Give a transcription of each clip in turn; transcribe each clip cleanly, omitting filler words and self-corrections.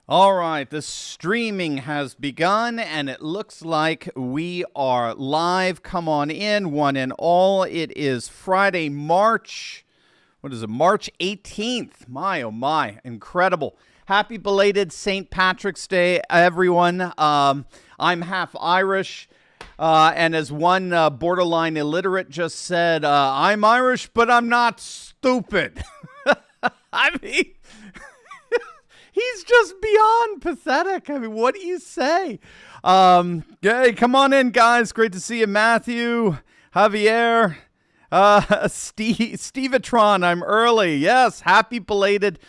All right, the streaming has begun, and it looks like we are live. Come on in, one and all. It is Friday, March 18th. My, oh my, incredible. Happy belated St. Patrick's Day, everyone. I'm half Irish, and as one borderline illiterate just said, I'm Irish, but I'm not stupid. I mean... He's just beyond pathetic. I mean, what do you say? Hey, come on in, guys. Great to see you, Matthew, Javier, Stevetron. I'm early. Yes, happy belated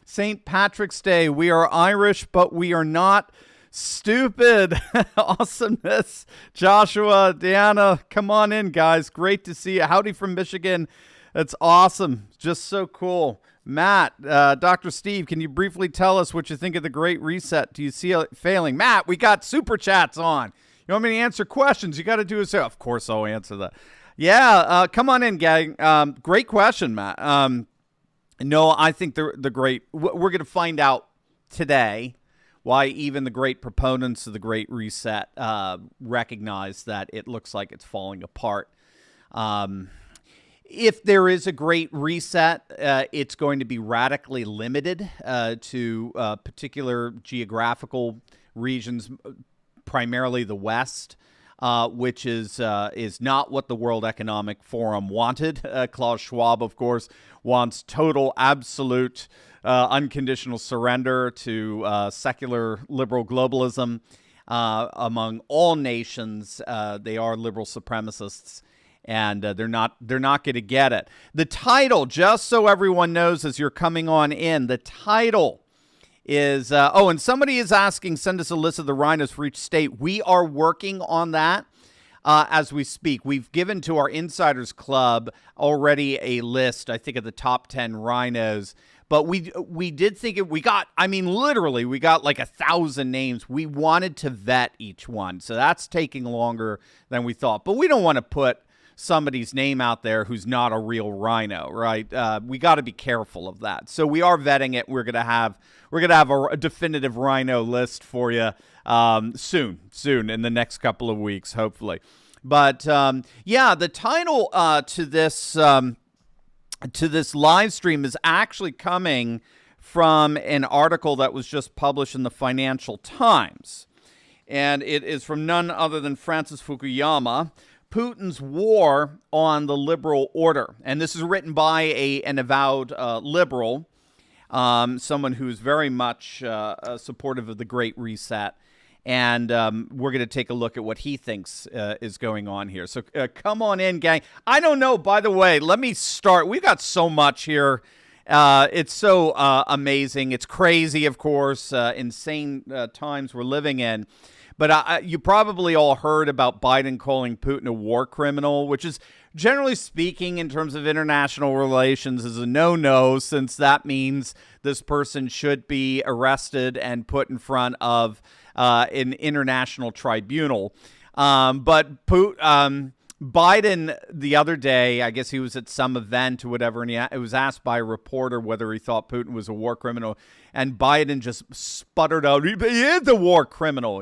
St. Patrick's Day. We are Irish, but we are not stupid. Awesomeness. Joshua, Deanna, come on in, guys. Great to see you. Howdy from Michigan. That's awesome. Just so cool. Matt, Dr. Steve, can you briefly tell us what you think of the Great Reset? Do you see it failing? Matt, we got super chats on. You want me to answer questions? You got to do it. Of course, I'll answer that. Yeah, come on in, gang. Great question, Matt. No, I think we're going to find out today why even the great proponents of the Great Reset recognize that it looks like it's falling apart. If there is a great reset, it's going to be radically limited to particular geographical regions, primarily the West, which is not what the World Economic Forum wanted. Klaus Schwab, of course, wants total, absolute, unconditional surrender to secular liberal globalism among all nations. They are liberal supremacists. And they're not going to get it. The title, just so everyone knows as you're coming on in, the title is, and somebody is asking, send us a list of the rhinos for each state. We are working on that as we speak. We've given to our Insiders Club already a list, I think, of the top 10 rhinos. But we did think we got like 1,000 names. We wanted to vet each one. So that's taking longer than we thought. But we don't want to put somebody's name out there who's not a real rhino, right? We got to be careful of that. So we are vetting it. We're gonna have a definitive rhino list for you soon in the next couple of weeks, hopefully. But the title to this live stream is actually coming from an article that was just published in the Financial Times, and it is from none other than Francis Fukuyama. Putin's war on the liberal order. And this is written by an avowed liberal, someone who's very much supportive of the Great Reset. And we're going to take a look at what he thinks is going on here. So come on in, gang. I don't know, by the way, let me start. We've got so much here. It's so amazing. It's crazy, of course, insane times we're living in. But you probably all heard about Biden calling Putin a war criminal, which is, generally speaking, in terms of international relations, is a no-no, since that means this person should be arrested and put in front of an international tribunal. But Biden, the other day, I guess he was at some event or whatever, and it was asked by a reporter whether he thought Putin was a war criminal, and Biden just sputtered out, he is a war criminal,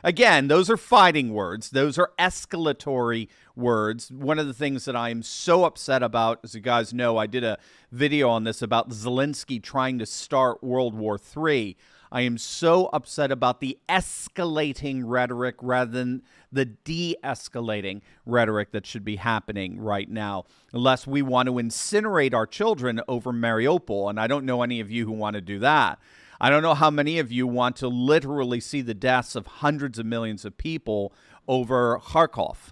Again, those are fighting words. Those are escalatory words. One of the things that I am so upset about, as you guys know, I did a video on this about Zelensky trying to start World War III. I am so upset about the escalating rhetoric rather than the de-escalating rhetoric that should be happening right now, unless we want to incinerate our children over Mariupol. And I don't know any of you who want to do that. I don't know how many of you want to literally see the deaths of hundreds of millions of people over Kharkov.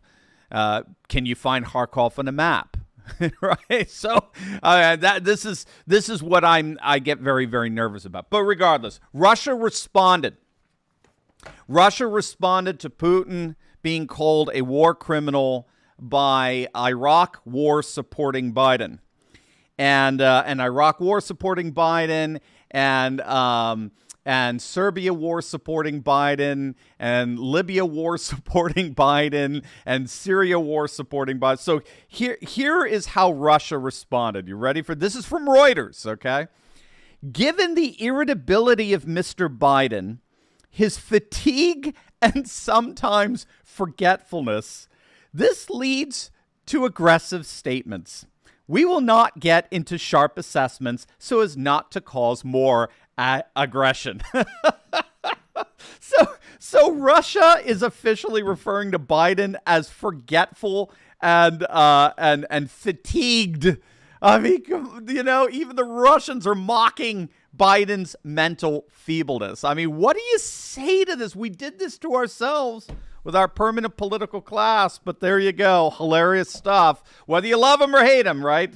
Can you find Kharkov on a map? Right, so this is what I get very, very nervous about. But regardless, Russia responded. Russia responded to Putin being called a war criminal by Iraq war supporting Biden, and Iraq war supporting Biden, and Serbia war supporting Biden, and Libya war supporting Biden, and Syria war supporting Biden. So here is how Russia responded. You ready for this? Is from Reuters, okay? Given the irritability of Mr. Biden, his fatigue and sometimes forgetfulness, this leads to aggressive statements. We will not get into sharp assessments so as not to cause more aggression. So Russia is officially referring to Biden as forgetful and fatigued. I mean, even the Russians are mocking Biden's mental feebleness. I mean, what do you say to this? We did this to ourselves with our permanent political class, but there you go. Hilarious stuff. Whether you love him or hate him, right?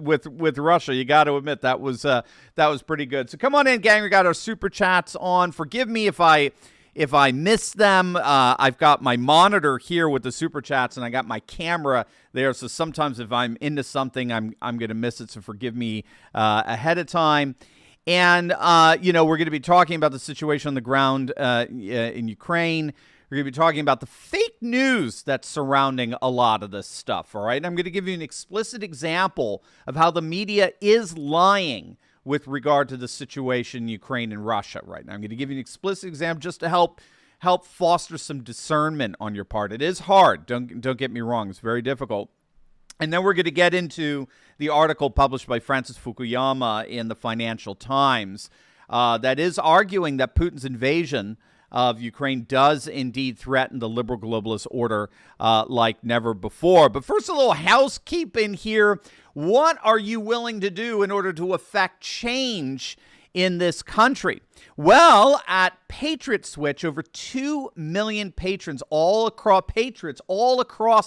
With Russia, you got to admit that was pretty good. So come on in, gang. We got our super chats on. Forgive me if I miss them. I've got my monitor here with the super chats, and I got my camera there. So sometimes if I'm into something, I'm going to miss it. So forgive me ahead of time. And we're going to be talking about the situation on the ground in Ukraine. We're going to be talking about the fake news that's surrounding a lot of this stuff, all right? I'm going to give you an explicit example of how the media is lying with regard to the situation in Ukraine and Russia right now. I'm going to give you an explicit example just to help foster some discernment on your part. It is hard. Don't get me wrong. It's very difficult. And then we're going to get into the article published by Francis Fukuyama in the Financial Times that is arguing that Putin's invasion of Ukraine does indeed threaten the liberal globalist order like never before. But first, a little housekeeping here. What are you willing to do in order to affect change in this country? Well, at Patriot Switch, over 2 million patrons all across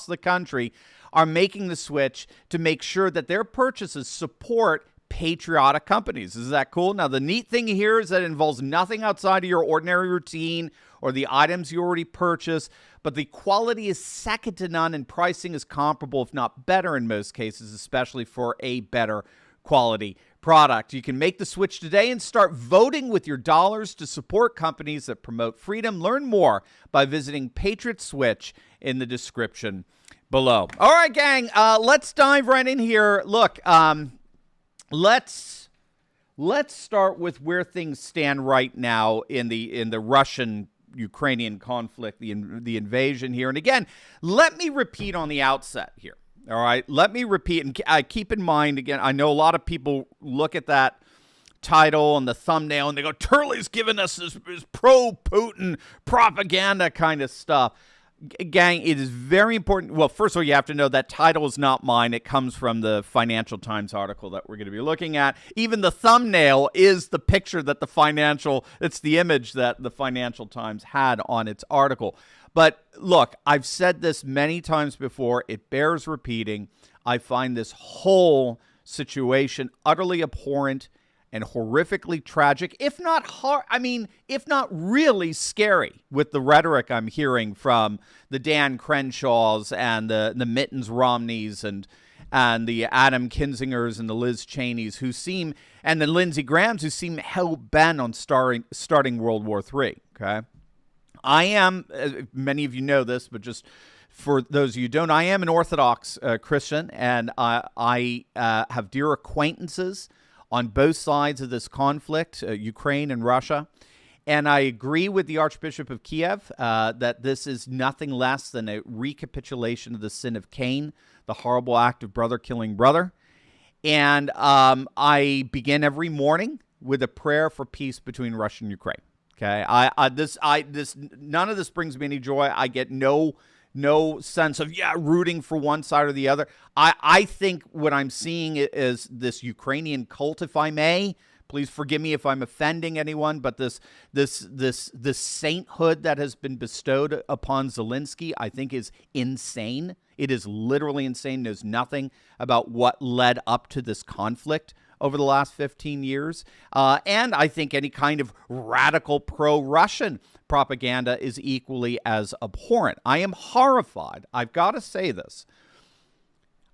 the country are making the switch to make sure that their purchases support patriotic companies. Is that cool? Now, the neat thing here is that it involves nothing outside of your ordinary routine or the items you already purchase, but the quality is second to none and pricing is comparable, if not better in most cases, especially for a better quality product. You can make the switch today and start voting with your dollars to support companies that promote freedom. Learn more by visiting Patriot Switch in the description below. All right, gang, let's dive right in here. Look, Let's start with where things stand right now in the Russian-Ukrainian conflict, the invasion here. And again, let me repeat on the outset here. All right, let me repeat and keep in mind again. I know a lot of people look at that title and the thumbnail and they go, "Turley's giving us this pro-Putin propaganda kind of stuff." Gang, it is very important. Well, first of all, you have to know that title is not mine. It comes from the Financial Times article that we're going to be looking at. Even the thumbnail is the picture that it's the image that the Financial Times had on its article. But look, I've said this many times before. It bears repeating. I find this whole situation utterly abhorrent and horrifically tragic, if not really scary with the rhetoric I'm hearing from the Dan Crenshaws and the Mittens Romneys and the Adam Kinzingers and the Liz Cheneys and the Lindsey Grahams who seem hell-bent on starting World War III, okay? I am, many of you know this, but just for those of you who don't, I am an Orthodox Christian, and I have dear acquaintances on both sides of this conflict, Ukraine and Russia. And I agree with the Archbishop of Kiev that this is nothing less than a recapitulation of the sin of Cain, the horrible act of brother killing brother. And I begin every morning with a prayer for peace between Russia and Ukraine. Okay, none of this brings me any joy. I get no sense of rooting for one side or the other. I think what I'm seeing is this Ukrainian cult, if I may. Please forgive me if I'm offending anyone, but this sainthood that has been bestowed upon Zelensky, I think is insane. It is literally insane. Knows nothing about what led up to this conflict over the last 15 years. And I think any kind of radical pro-Russian propaganda is equally as abhorrent. I am horrified. I've got to say this.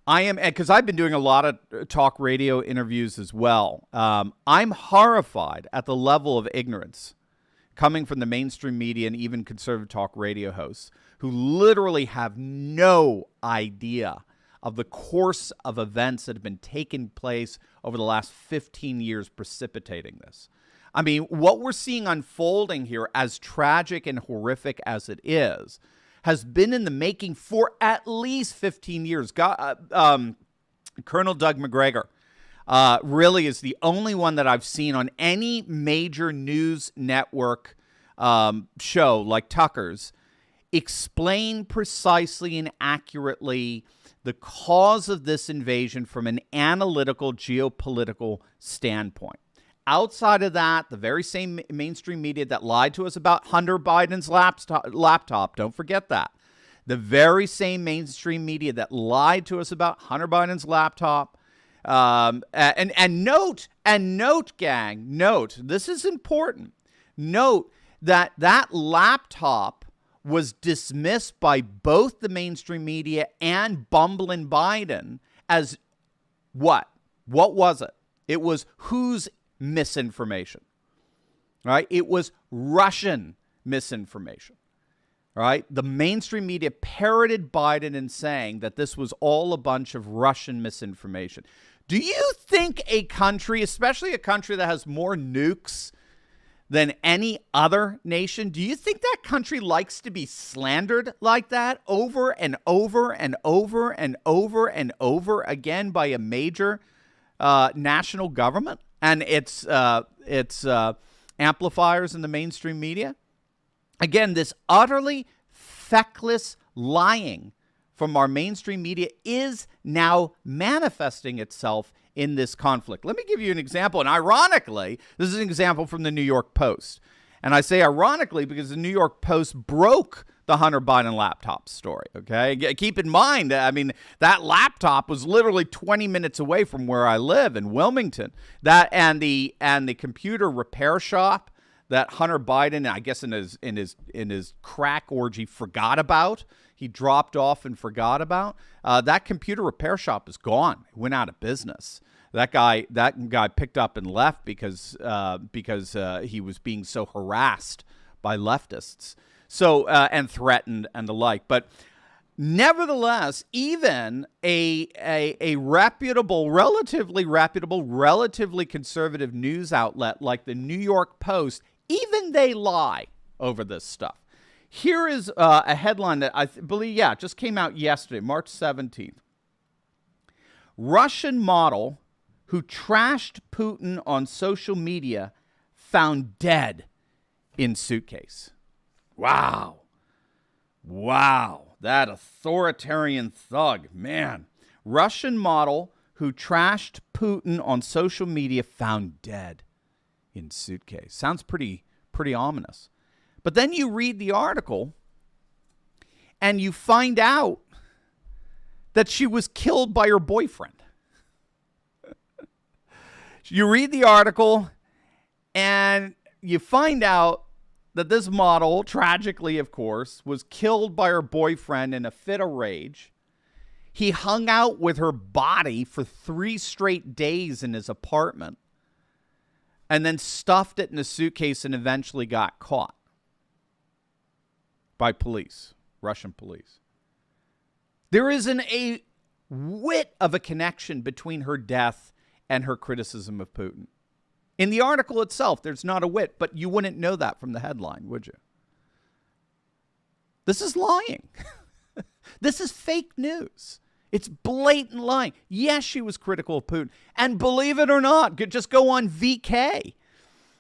I am, because I've been doing a lot of talk radio interviews as well. I'm horrified at the level of ignorance coming from the mainstream media and even conservative talk radio hosts who literally have no idea of the course of events that have been taking place over the last 15 years precipitating this. I mean, what we're seeing unfolding here, as tragic and horrific as it is, has been in the making for at least 15 years. Colonel Doug McGregor really is the only one that I've seen on any major news network show like Tucker's explain precisely and accurately the cause of this invasion from an analytical geopolitical standpoint. Outside of that, the very same mainstream media that lied to us about Hunter Biden's laptop, don't forget that. The very same mainstream media that lied to us about Hunter Biden's laptop. And note, gang, this is important. Note that laptop was dismissed by both the mainstream media and bumbling Biden as what? What was it? It was whose misinformation, right? It was Russian misinformation, right? The mainstream media parroted Biden in saying that this was all a bunch of Russian misinformation. Do you think a country, especially a country that has more nukes than any other nation, do you think that country likes to be slandered like that over and over and over and over and over again by a major national government and its amplifiers in the mainstream media? Again, this utterly feckless lying from our mainstream media is now manifesting itself in this conflict. Let me give you an example. And ironically, this is an example from the New York Post. And I say ironically because the New York Post broke the Hunter Biden laptop story, okay? Keep in mind, I mean, that laptop was literally 20 minutes away from where I live in Wilmington. That and the computer repair shop that Hunter Biden, I guess in his crack orgy, forgot about. He dropped off and forgot about. That computer repair shop is gone. It went out of business. That guy picked up and left because he was being so harassed by leftists, and threatened and the like. But nevertheless, even a reputable, relatively conservative news outlet like the New York Post, even they lie over this stuff. Here is a headline that I believe, just came out yesterday, March 17th. Russian model who trashed Putin on social media found dead in suitcase. Wow. That authoritarian thug, man. Russian model who trashed Putin on social media found dead in suitcase. Sounds pretty ominous. But then you read the article and you find out that she was killed by her boyfriend. You read the article and you find out that this model, tragically, of course, was killed by her boyfriend in a fit of rage. He hung out with her body for 3 straight days in his apartment and then stuffed it in a suitcase and eventually got caught by police, Russian police. There isn't a whit of a connection between her death and her criticism of Putin. In the article itself, there's not a whit, but you wouldn't know that from the headline, would you? This is lying. This is fake news. It's blatant lying. Yes, she was critical of Putin. And believe it or not, just go on VK,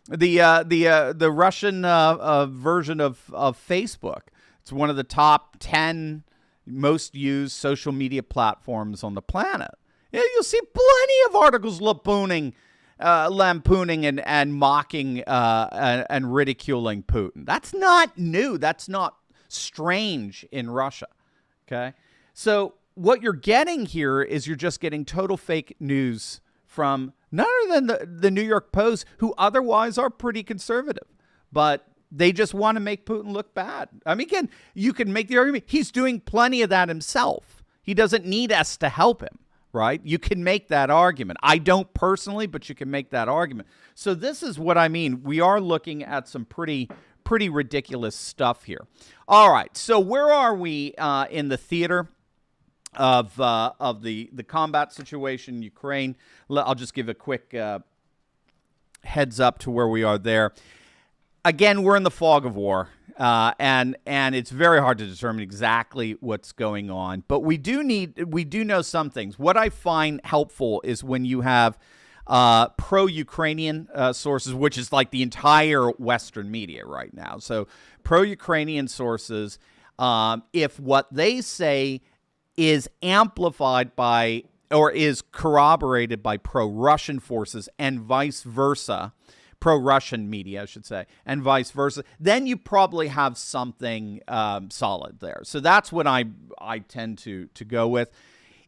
the Russian version of Facebook. It's one of the top 10 most used social media platforms on the planet. Yeah, you'll see plenty of articles lampooning and mocking and ridiculing Putin. That's not new. That's not strange in Russia. Okay? So what you're getting here is you're just getting total fake news from none other than the New York Post, who otherwise are pretty conservative. But they just want to make Putin look bad. I mean, again, you can make the argument he's doing plenty of that himself. He doesn't need us to help him, right? You can make that argument. I don't personally, but you can make that argument. So this is what I mean. We are looking at some pretty ridiculous stuff here. All right. So where are we in the theater? of the combat situation in Ukraine. I'll just give a quick heads up to where we are there. Again, we're in the fog of war, and it's very hard to determine exactly what's going on. But we do know some things. What I find helpful is when you have pro-Ukrainian sources, which is like the entire Western media right now. So pro-Ukrainian sources, if what they say is amplified by or is corroborated by pro-Russian forces and vice versa, pro-Russian media, I should say, and vice versa, then you probably have something solid there. So that's what I tend to go with.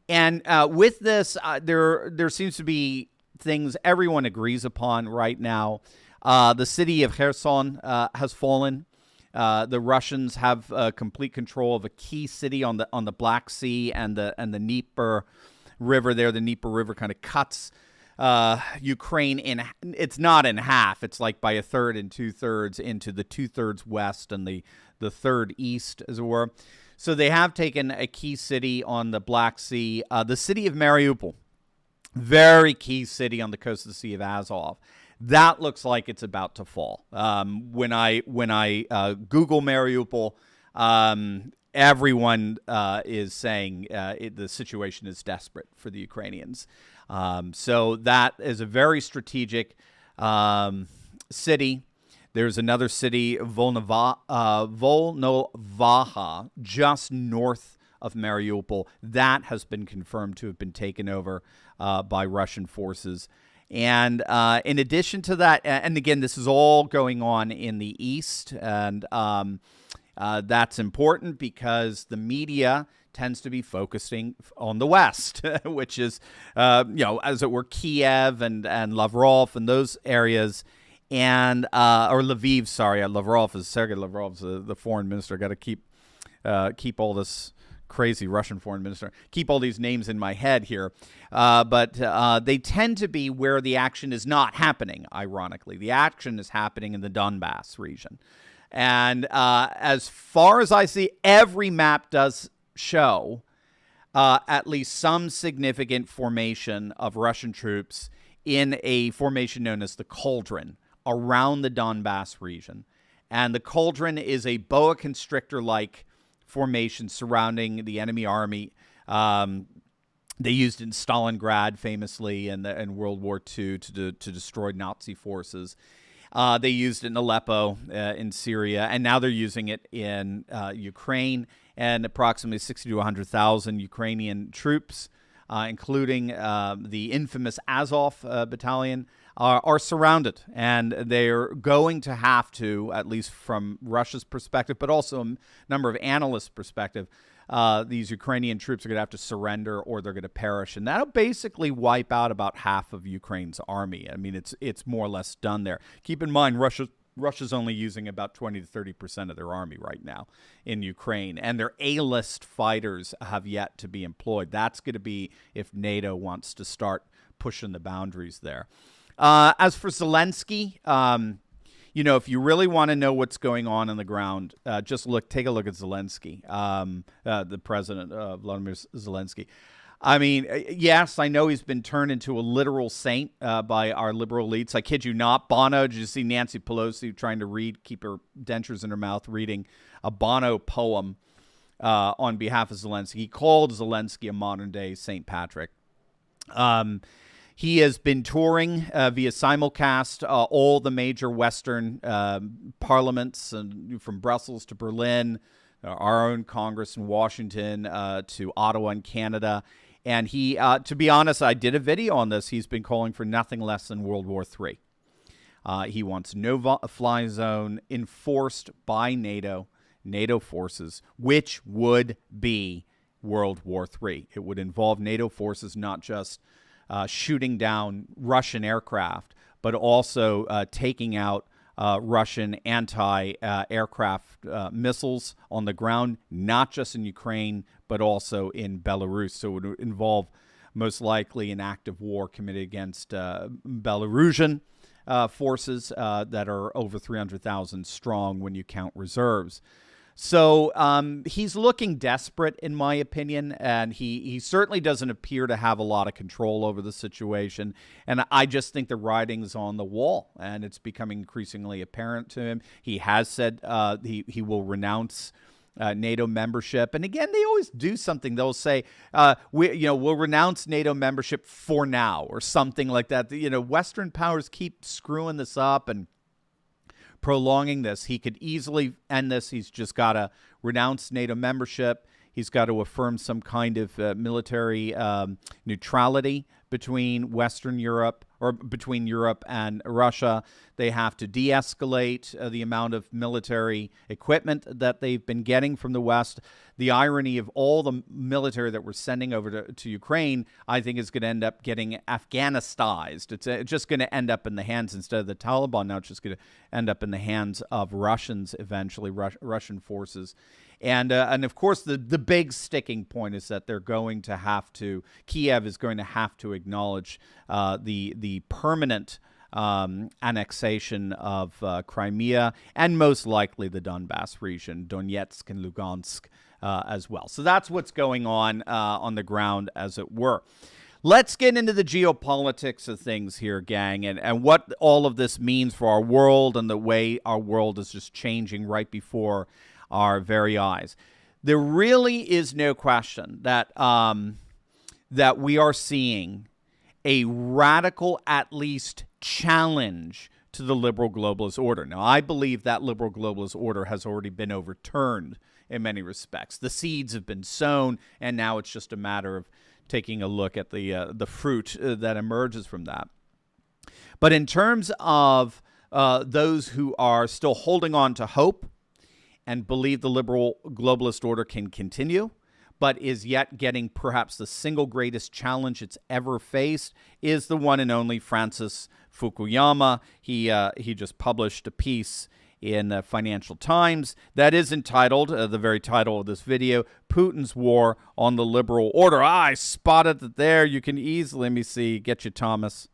And with this, there seems to be things everyone agrees upon right now. The city of Kherson has fallen. The Russians have complete control of a key city on the Black Sea and the Dnieper River there. The Dnieper River kind of cuts Ukraine in. It's not in half. It's like by a third and 2/3 into the 2/3 west and the third east, as it were. So they have taken a key city on the Black Sea. The city of Mariupol, very key city on the coast of the Sea of Azov. That looks like it's about to fall. When I Google Mariupol, everyone is saying the situation is desperate for the Ukrainians. So that is a very strategic city. There's another city, Volnovaha, just north of Mariupol. That has been confirmed to have been taken over by Russian forces. And in addition to that, and again, this is all going on in the east, and that's important because the media tends to be focusing on the west, which is, as it were, Kiev and Lavrov and those areas, and or Lviv. Sorry, Lavrov is Sergei Lavrov's the foreign minister. I got to keep all this crazy Russian foreign minister. Keep all these names in my head here. But they tend to be where the action is not happening, ironically. The action is happening in the Donbass region. And as far as I see, every map does show at least some significant formation of Russian troops in a formation known as the Cauldron around the Donbass region. And the Cauldron is a boa constrictor-like formation surrounding the enemy army. They used it in Stalingrad famously in World War II to destroy Nazi forces. They used it in Aleppo in Syria, and now they're using it in Ukraine. And approximately 60 to 100,000 Ukrainian troops, including the infamous Azov battalion, are surrounded. And they're going to have to, at least from Russia's perspective, but also a number of analysts' perspective, these Ukrainian troops are going to have to surrender or they're going to perish. And that'll basically wipe out about half of Ukraine's army. I mean, it's more or less done there. Keep in mind, Russia's only using about 20 to 30% of their army right now in Ukraine, and their A-list fighters have yet to be employed. That's going to be if NATO wants to start pushing the boundaries there. As for Zelensky, if you really want to know what's going on the ground, take a look at Zelensky, the president, Vladimir Zelensky. I mean, yes, I know he's been turned into a literal saint by our liberal elites. I kid you not. Bono, did you see Nancy Pelosi trying to keep her dentures in her mouth, reading a Bono poem on behalf of Zelensky? He called Zelensky a modern-day St. Patrick. He has been touring via simulcast all the major Western parliaments, from Brussels to Berlin, our own Congress in Washington to Ottawa in Canada. And he, to be honest, I did a video on this. He's been calling for nothing less than World War III. He wants no-fly zone enforced by NATO forces, which would be World War III. It would involve NATO forces not just shooting down Russian aircraft, but also taking out Russian anti-aircraft missiles on the ground, not just in Ukraine, but also in Belarus. So it would involve most likely an act of war committed against Belarusian forces that are over 300,000 strong when you count reserves. So he's looking desperate, in my opinion, and he certainly doesn't appear to have a lot of control over the situation. And I just think the writing's on the wall, and it's becoming increasingly apparent to him. He has said he will renounce NATO membership, and again, they always do something. They'll say, we'll renounce NATO membership for now, or something like that. Western powers keep screwing this up and prolonging this. He could easily end this. He's just got to renounce NATO membership. He's got to affirm some kind of military neutrality between Western Europe, or between Europe and Russia. They have to de-escalate the amount of military equipment that they've been getting from the West. The irony of all the military that we're sending over to Ukraine, I think, is going to end up getting Afghanistized. It's just going to end up in the hands, instead of the Taliban, now it's just going to end up in the hands of Russians eventually, Russian forces. And of course, the big sticking point is that they're going to have to, Kiev is going to have to acknowledge the permanent annexation of Crimea, and most likely the Donbass region, Donetsk and Lugansk as well. So that's what's going on the ground, as it were. Let's get into the geopolitics of things here, gang, and what all of this means for our world and the way our world is just changing right before our very eyes. There really is no question that that we are seeing a radical, at least, challenge to the liberal globalist order. Now, I believe that liberal globalist order has already been overturned in many respects. The seeds have been sown, and now it's just a matter of taking a look at the fruit that emerges from that. But in terms of those who are still holding on to hope and believe the liberal globalist order can continue, but is yet getting perhaps the single greatest challenge it's ever faced, is the one and only Francis Fukuyama. He just published a piece in the Financial Times that is entitled, the very title of this video, Putin's War on the Liberal Order. I spotted it there. You can easily, let me see, get you, Thomas.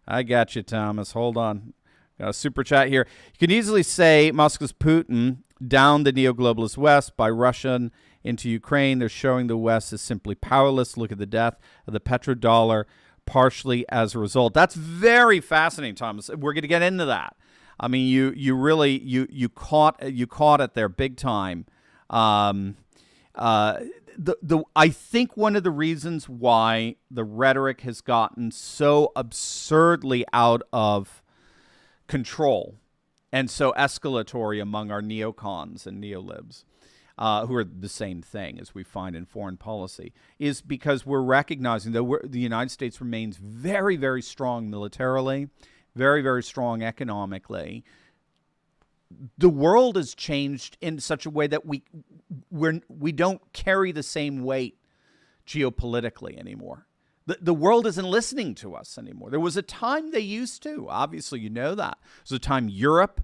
I got you, Thomas. Hold on. Got a super chat here. You can easily say Moscow's Putin down the neo-globalist West by Russian into Ukraine. They're showing the West is simply powerless. Look at the death of the petrodollar, partially as a result. That's very fascinating, Thomas. We're going to get into that. I mean, you really caught it there big time. I think one of the reasons why the rhetoric has gotten so absurdly out of control and so escalatory among our neocons and neolibs, who are the same thing as we find in foreign policy, is because we're recognizing that the United States remains very, very strong militarily, very, very strong economically. The world has changed in such a way that we don't carry the same weight geopolitically anymore. The world isn't listening to us anymore. There was a time they used to. Obviously, you know that. There was a time Europe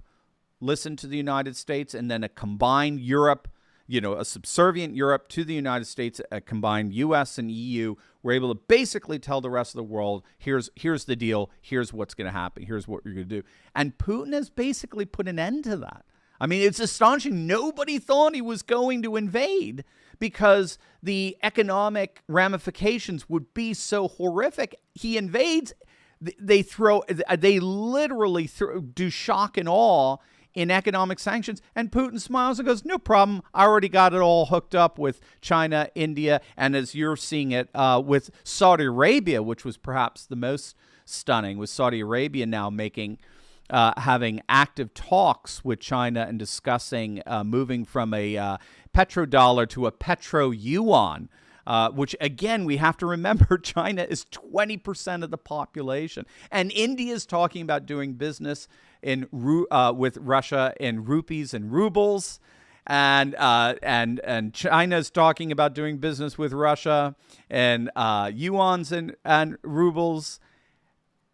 listened to the United States, and then a combined Europe, a subservient Europe to the United States, a combined U.S. and EU, were able to basically tell the rest of the world, here's the deal, here's what's going to happen, here's what you're going to do. And Putin has basically put an end to that. I mean, it's astonishing. Nobody thought he was going to invade because the economic ramifications would be so horrific. He invades. They literally do shock and awe in economic sanctions, and Putin smiles and goes, no problem, I already got it all hooked up with China, India, and as you're seeing it with Saudi Arabia, which was perhaps the most stunning, with Saudi Arabia now having active talks with China and discussing moving from a petrodollar to a petro-yuan, which, again, we have to remember China is 20% of the population. And India is talking about doing business with Russia in rupees and rubles. And China is talking about doing business with Russia in yuans and rubles.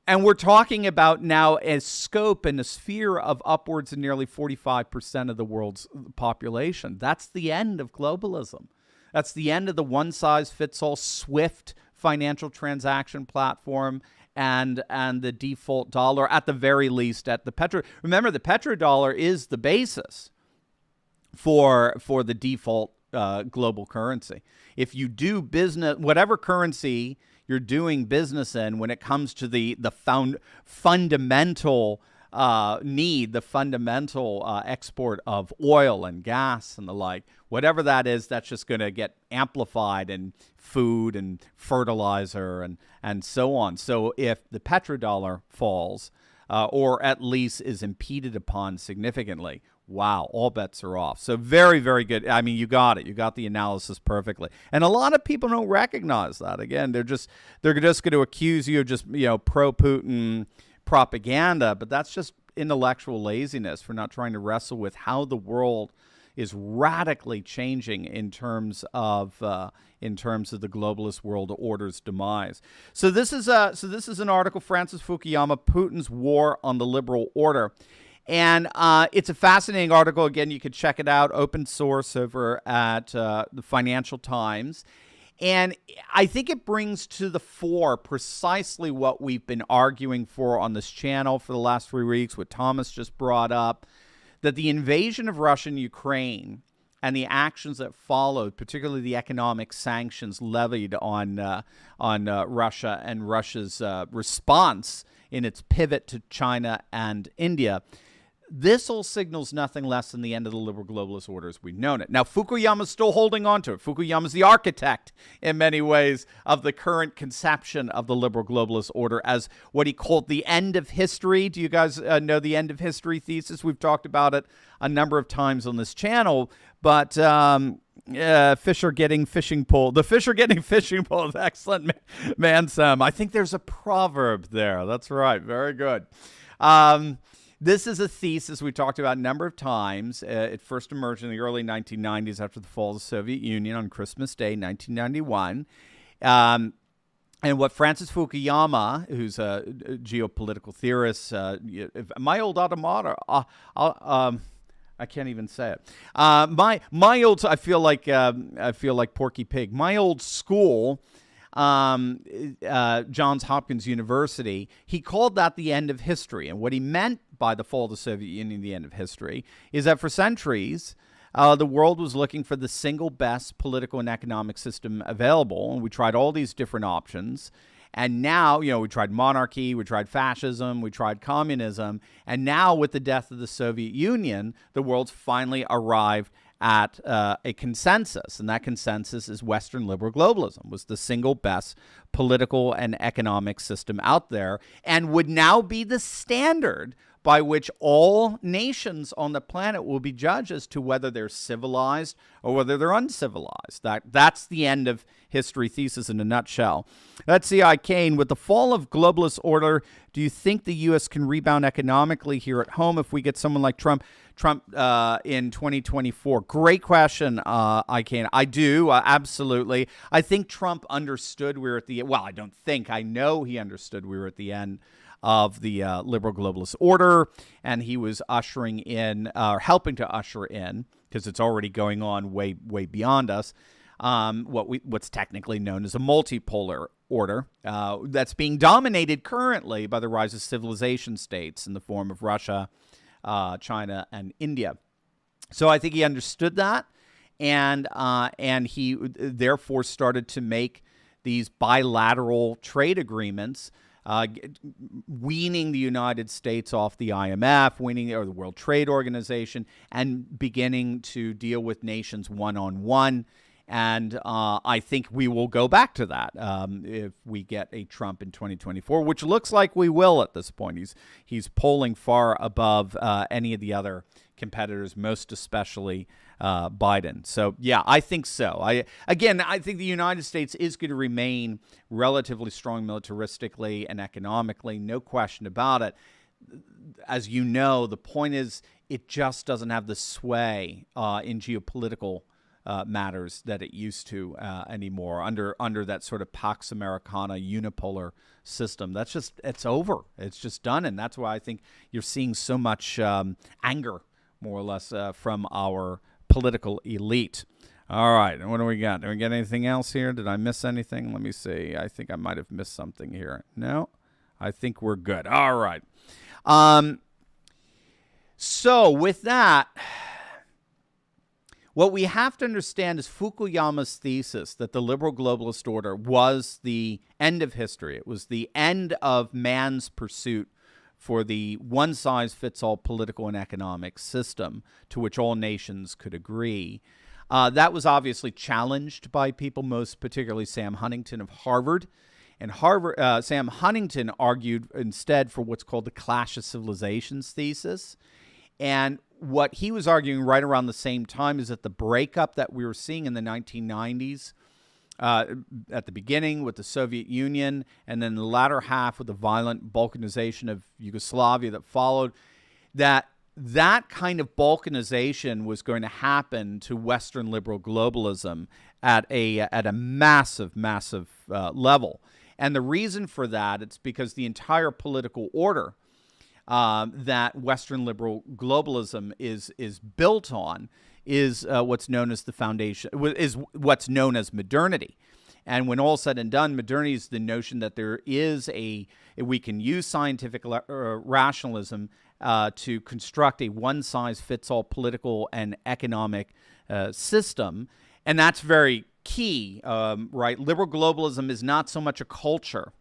And we're talking about now a scope and a sphere of upwards of nearly 45% of the world's population. That's the end of globalism. That's the end of the one-size-fits-all SWIFT financial transaction platform and the default dollar, at the very least, at the Remember, the petrodollar is the basis for the default global currency. If you do business, whatever currency you're doing business in, when it comes to the fundamental need, the fundamental export of oil and gas and the like, whatever that is, that's just going to get amplified in food and fertilizer and so on. So if the petrodollar falls, or at least is impeded upon significantly, wow, all bets are off. So very, very good. I mean, you got it. You got the analysis perfectly. And a lot of people don't recognize that. Again, they're just going to accuse you of just, pro-Putin propaganda, but that's just intellectual laziness for not trying to wrestle with how the world is radically changing in terms of the globalist world order's demise. So this is an article, Francis Fukuyama, Putin's War on the Liberal Order. And it's a fascinating article. Again, you can check it out, open source over at the Financial Times. And I think it brings to the fore precisely what we've been arguing for on this channel for the last 3 weeks, what Thomas just brought up, that the invasion of Russia and Ukraine and the actions that followed, particularly the economic sanctions levied on Russia and Russia's response in its pivot to China and India, this all signals nothing less than the end of the liberal globalist order as we've known it. Now, Fukuyama's still holding on to it. Fukuyama's the architect, in many ways, of the current conception of the liberal globalist order as what he called the end of history. Do you guys know the end of history thesis? We've talked about it a number of times on this channel, but fish are getting fishing pole. The fish are getting fishing poles. Excellent, man, Sam. I think there's a proverb there. That's right. Very good. This is a thesis we talked about a number of times. It first emerged in the early 1990s after the fall of the Soviet Union on Christmas Day, 1991. And what Francis Fukuyama, who's a geopolitical theorist, my old alma mater, I can't even say it. My old, I feel like Porky Pig. My old school, Johns Hopkins University, he called that the end of history. And what he meant by the fall of the Soviet Union, the end of history, is that for centuries, the world was looking for the single best political and economic system available. And we tried all these different options. And now, we tried monarchy, we tried fascism, we tried communism. And now with the death of the Soviet Union, the world's finally arrived at a consensus. And that consensus is Western liberal globalism was the single best political and economic system out there and would now be the standard by which all nations on the planet will be judged as to whether they're civilized or whether they're uncivilized. That's the end of history thesis in a nutshell. Let's see, Kane, with the fall of globalist order, do you think the U.S. can rebound economically here at home if we get someone like Trump in 2024? Great question, Kane. I do, absolutely. I think Trump understood we were at the, well, I don't think, I know he understood we were at the end of the liberal globalist order, and he was ushering in, or helping to usher in, because it's already going on way beyond us, what's technically known as a multipolar order that's being dominated currently by the rise of civilization states in the form of Russia, China, and India. So I think he understood that, and he therefore started to make these bilateral trade agreements, weaning the United States off the IMF, or the World Trade Organization, and beginning to deal with nations one-on-one. And I think we will go back to that if we get a Trump in 2024, which looks like we will at this point. He's polling far above any of the other competitors, most especially Biden. So, yeah, I think so. I think the United States is going to remain relatively strong militaristically and economically, no question about it. As you know, the point is it just doesn't have the sway in geopolitical matters that it used to anymore under that sort of Pax Americana unipolar system. It's over. It's just done. And that's why I think you're seeing so much anger, more or less, from our political elite. All right. What do we got? Do we get anything else here? Did I miss anything? Let me see. I think I might have missed something here. No, I think we're good. All right. So with that, What we have to understand is Fukuyama's thesis that the liberal globalist order was the end of history. It was the end of man's pursuit for the one-size-fits-all political and economic system to which all nations could agree. That was obviously challenged by people, most particularly Sam Huntington of Harvard. And Sam Huntington argued instead for what's called the Clash of Civilizations thesis. And what he was arguing right around the same time is that the breakup that we were seeing in the 1990s, at the beginning with the Soviet Union, and then the latter half with the violent balkanization of Yugoslavia that followed, that kind of balkanization was going to happen to Western liberal globalism at a massive level. And the reason for that, it's because the entire political order that Western liberal globalism is built on is what's known as the foundation, is what's known as modernity. And when all said and done, modernity is the notion that there is we can use scientific rationalism to construct a one-size-fits-all political and economic system. And that's very key, right? Liberal globalism is not so much a culture.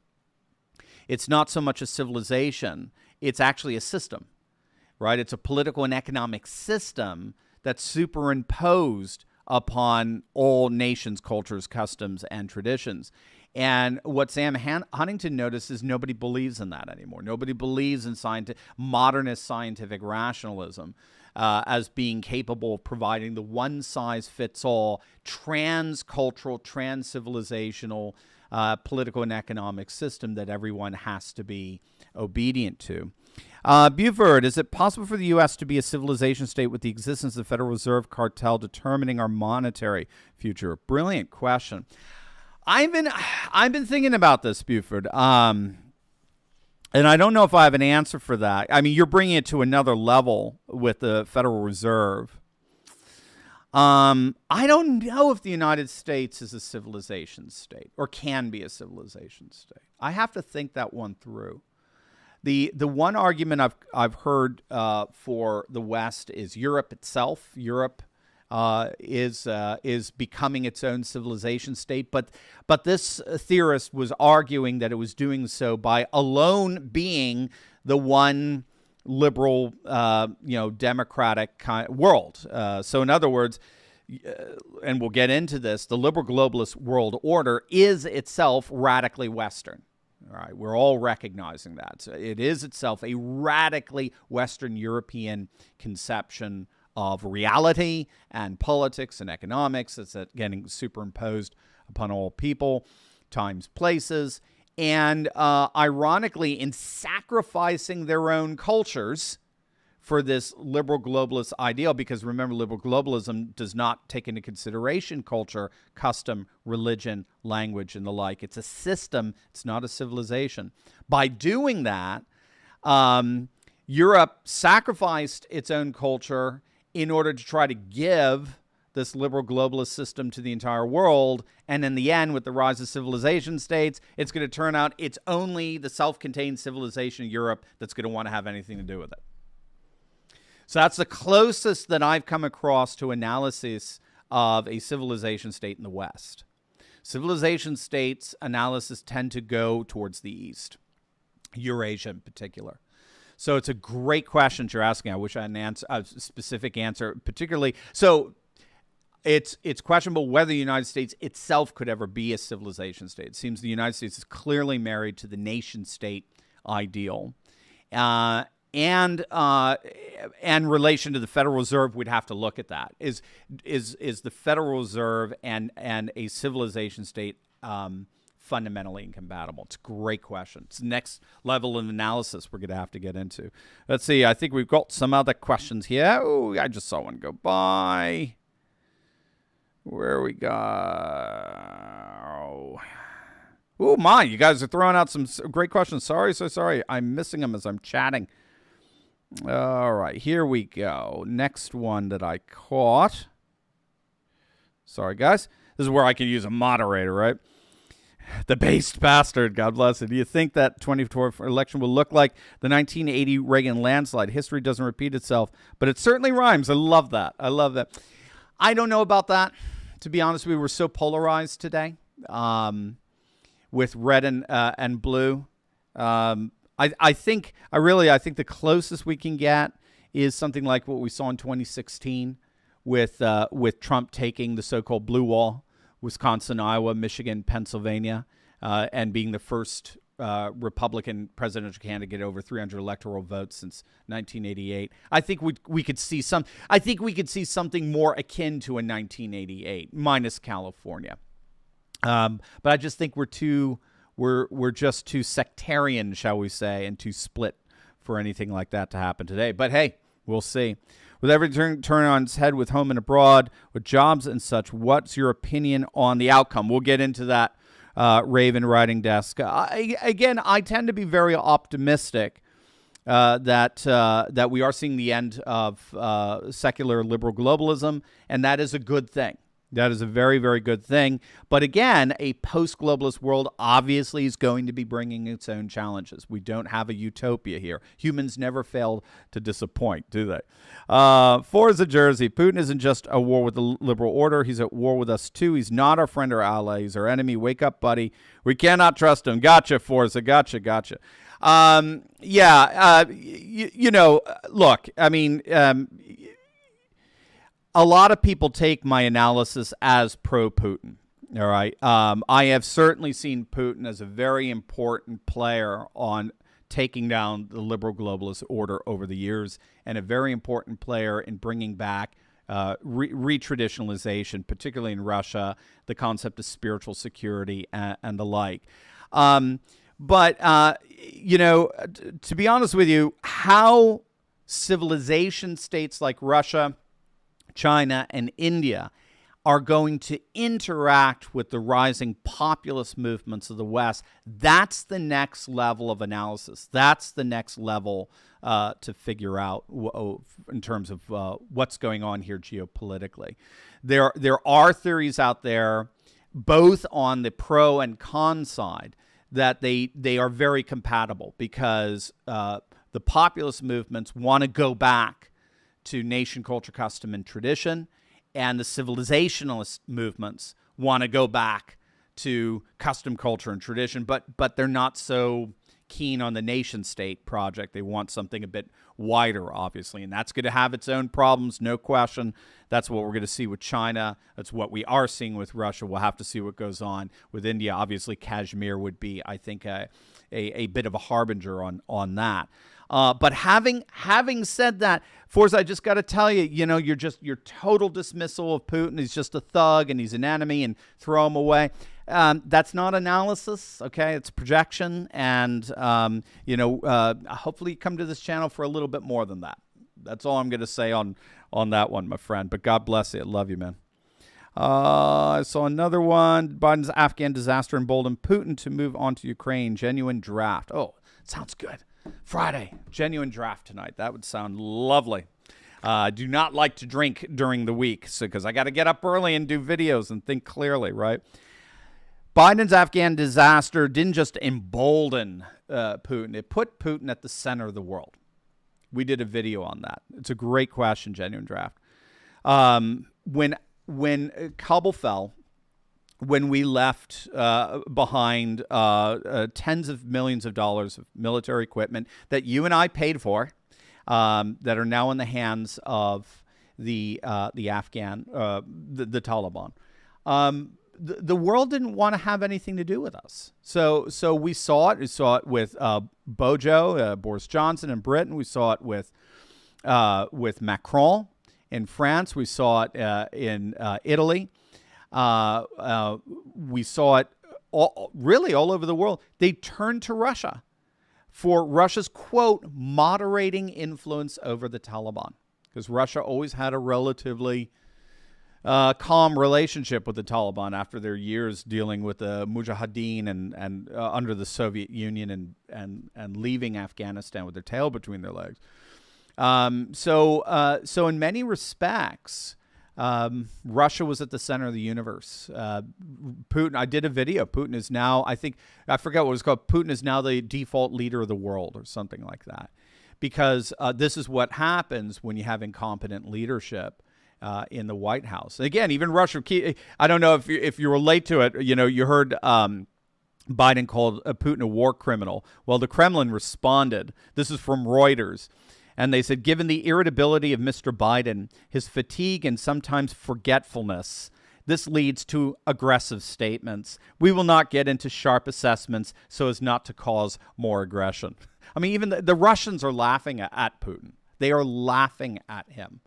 It's not so much a civilization. It's actually a system, right? It's a political and economic system that's superimposed upon all nations, cultures, customs, and traditions. And what Sam Huntington noticed is nobody believes in that anymore. Nobody believes in modernist scientific rationalism as being capable of providing the one-size-fits-all trans-cultural, trans-civilizational political and economic system that everyone has to be obedient to. Buford, is it possible for the U.S. to be a civilization state with the existence of the Federal Reserve cartel determining our monetary future? Brilliant question. I've been thinking about this, Buford, and I don't know if I have an answer for that. I mean, you're bringing it to another level with the Federal Reserve. I don't know if the United States is a civilization state or can be a civilization state. I have to think that one through. The one argument I've heard for the West is Europe itself. Europe is becoming its own civilization state, but this theorist was arguing that it was doing so by alone being the one liberal, democratic world. So in other words, and we'll get into this, the liberal globalist world order is itself radically Western. All right, we're all recognizing that. So it is itself a radically Western European conception of reality and politics and economics that's getting superimposed upon all people, times, places, and ironically, in sacrificing their own cultures for this liberal globalist ideal, because remember, liberal globalism does not take into consideration culture, custom, religion, language, and the like. It's a system. It's not a civilization. By doing that, Europe sacrificed its own culture in order to try to give this liberal globalist system to the entire world. And in the end, with the rise of civilization states, it's going to turn out it's only the self-contained civilization of Europe that's going to want to have anything to do with it. So that's the closest that I've come across to analysis of a civilization state in the West. Civilization states analysis tend to go towards the East, Eurasia in particular. So it's a great question you're asking. I wish I had a specific answer, particularly. So it's questionable whether the United States itself could ever be a civilization state. It seems the United States is clearly married to the nation-state ideal. And relation to the Federal Reserve, we'd have to look at that. Is the Federal Reserve and a civilization state fundamentally incompatible? It's a great question. It's the next level of analysis we're going to have to get into. Let's see. I think we've got some other questions here. Oh, I just saw one go by. Where we go? Oh, my. You guys are throwing out some great questions. Sorry, so sorry. I'm missing them as I'm chatting. All right, here we go. Next one that I caught. Sorry, guys. This is where I can use a moderator, right? The based bastard, God bless it. Do you think that 2024 election will look like the 1980 Reagan landslide? History doesn't repeat itself, but it certainly rhymes. I love that. I don't know about that. To be honest, we were so polarized today with red and blue. I think the closest we can get is something like what we saw in 2016 with Trump taking the so-called blue wall, Wisconsin, Iowa, Michigan, Pennsylvania, and being the first Republican presidential candidate to get over 300 electoral votes since 1988. I think we could see something more akin to a 1988, minus California. But I just think we're just too sectarian, shall we say, and too split for anything like that to happen today. But hey, we'll see. With every turn on its head with home and abroad, with jobs and such, what's your opinion on the outcome? We'll get into that. Raven Writing Desk. I tend to be very optimistic that we are seeing the end of secular liberal globalism, and that is a good thing. That is a very, very good thing. But again, a post-globalist world obviously is going to be bringing its own challenges. We don't have a utopia here. Humans never fail to disappoint, do they? Forza Jersey, Putin isn't just at war with the liberal order. He's at war with us, too. He's not our friend or ally. He's our enemy. Wake up, buddy. We cannot trust him. Gotcha, Forza. Gotcha. Look, I mean... a lot of people take my analysis as pro-Putin, all right? I have certainly seen Putin as a very important player on taking down the liberal globalist order over the years, and a very important player in bringing back re-traditionalization, particularly in Russia, the concept of spiritual security and the like. But to be honest with you, how civilization states like Russia, China, and India are going to interact with the rising populist movements of the West, that's the next level of analysis. That's the next level to figure out in terms of what's going on here geopolitically. There are theories out there, both on the pro and con side, that they are very compatible because the populist movements want to go back to nation, culture, custom, and tradition, and the civilizationalist movements want to go back to custom, culture, and tradition, but they're not so keen on the nation-state project. They want something a bit wider, obviously, and that's going to have its own problems, no question. That's what we're going to see with China. That's what we are seeing with Russia. We'll have to see what goes on with India. Obviously, Kashmir would be, I think, a bit of a harbinger on that. But having said that, Forza, I just got to tell you, your total dismissal of Putin. He's just a thug and he's an enemy and throw him away. That's not analysis, okay? It's projection, and hopefully you come to this channel for a little bit more than that. That's all I'm going to say on that one, my friend. But God bless you. I love you, man. I saw another one. Biden's Afghan disaster emboldened Putin to move on to Ukraine. Genuine draft. Oh, sounds good. Friday, genuine draft tonight. That would sound lovely. Do not like to drink during the week because I got to get up early and do videos and think clearly, right? Biden's Afghan disaster didn't just embolden Putin. It put Putin at the center of the world. We did a video on that. It's a great question, genuine draft. When Kabul fell, when we left behind tens of millions of dollars of military equipment that you and I paid for, that are now in the hands of the Afghan, the Taliban. The world didn't want to have anything to do with us. So we saw it. We saw it with Boris Johnson in Britain. We saw it with Macron in France. We saw it in Italy. We saw it really all over the world. They turned to Russia for Russia's, quote, moderating influence over the Taliban, because Russia always had a relatively calm relationship with the Taliban after their years dealing with the Mujahideen and under the Soviet Union and leaving Afghanistan with their tail between their legs. So in many respects, Russia was at the center of the universe. Putin, I did a video. Putin is now, I forget what it was called. Putin is now the default leader of the world or something like that. Because this is what happens when you have incompetent leadership in the White House. Again, even Russia. I don't know if you relate to it. You heard Biden called Putin a war criminal. Well, the Kremlin responded. This is from Reuters. And they said, given the irritability of Mr. Biden, his fatigue and sometimes forgetfulness, this leads to aggressive statements. We will not get into sharp assessments so as not to cause more aggression. I mean, even the Russians are laughing at Putin. They are laughing at him.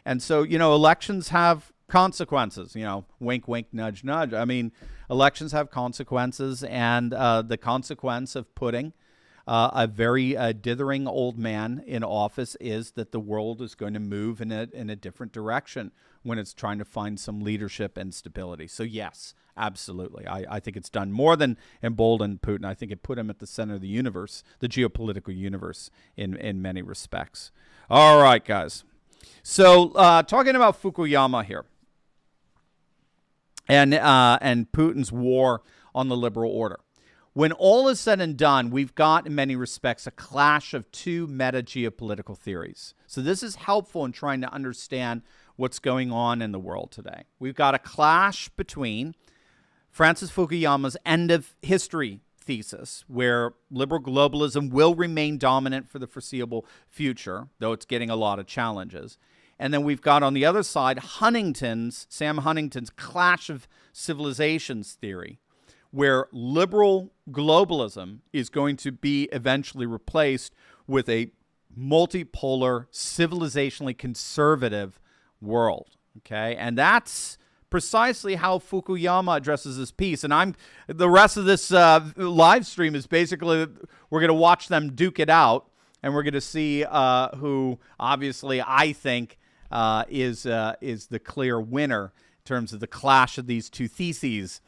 And so, elections have consequences, wink, wink, nudge, nudge. I mean, elections have consequences, and the consequence of putting a very dithering old man in office is that the world is going to move in a different direction when it's trying to find some leadership and stability. So yes, absolutely. I think it's done more than embolden Putin. I think it put him at the center of the universe, the geopolitical universe in many respects. All right, guys. So talking about Fukuyama here and Putin's war on the liberal order. When all is said and done, we've got, in many respects, a clash of two meta-geopolitical theories. So this is helpful in trying to understand what's going on in the world today. We've got a clash between Francis Fukuyama's end of history thesis, where liberal globalism will remain dominant for the foreseeable future, though it's getting a lot of challenges. And then we've got on the other side Sam Huntington's clash of civilizations theory, where liberal globalism is going to be eventually replaced with a multipolar, civilizationally conservative world. Okay, and that's precisely how Fukuyama addresses this piece. And the rest of this live stream is basically we're going to watch them duke it out, and we're going to see who, obviously, I think is the clear winner in terms of the clash of these two theses.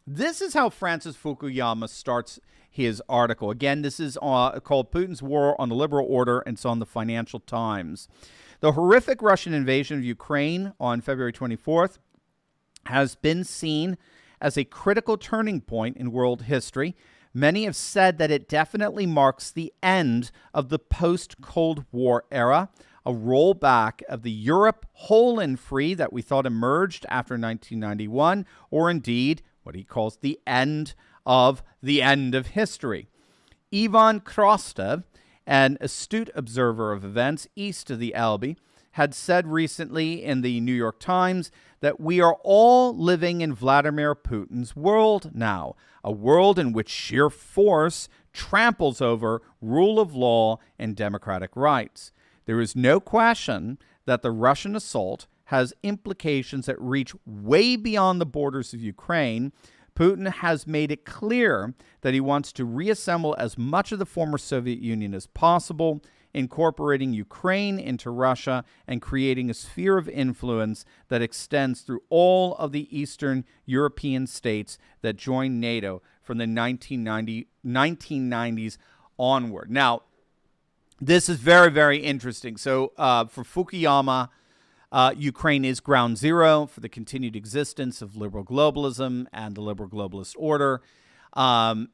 This is how Francis Fukuyama starts his article. Again, this is called Putin's War on the Liberal Order, and it's on the Financial Times. The horrific Russian invasion of Ukraine on February 24th has been seen as a critical turning point in world history. Many have said that it definitely marks the end of the post-Cold War era, a rollback of the Europe whole and free that we thought emerged after 1991, or indeed what he calls the end of history. Ivan Krostev, an astute observer of events east of the Elbe, had said recently in the New York Times that we are all living in Vladimir Putin's world now, a world in which sheer force tramples over rule of law and democratic rights. There is no question that the Russian assault has implications that reach way beyond the borders of Ukraine. Putin has made it clear that he wants to reassemble as much of the former Soviet Union as possible, incorporating Ukraine into Russia and creating a sphere of influence that extends through all of the Eastern European states that joined NATO from the 1990s onward. Now, this is very, very interesting. So for Fukuyama, Ukraine is ground zero for the continued existence of liberal globalism and the liberal globalist order.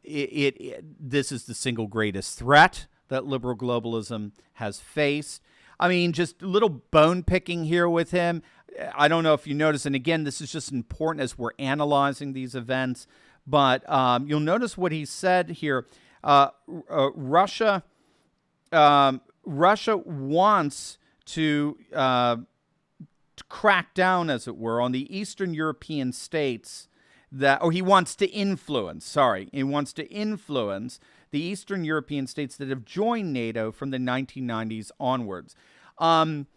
This is the single greatest threat that liberal globalism has faced. I mean, just a little bone picking here with him. I don't know if you notice, and again, this is just important as we're analyzing these events, but you'll notice what he said here. Russia wants to crack down, as it were, on the Eastern European states he wants to influence the Eastern European states that have joined NATO from the 1990s onwards. What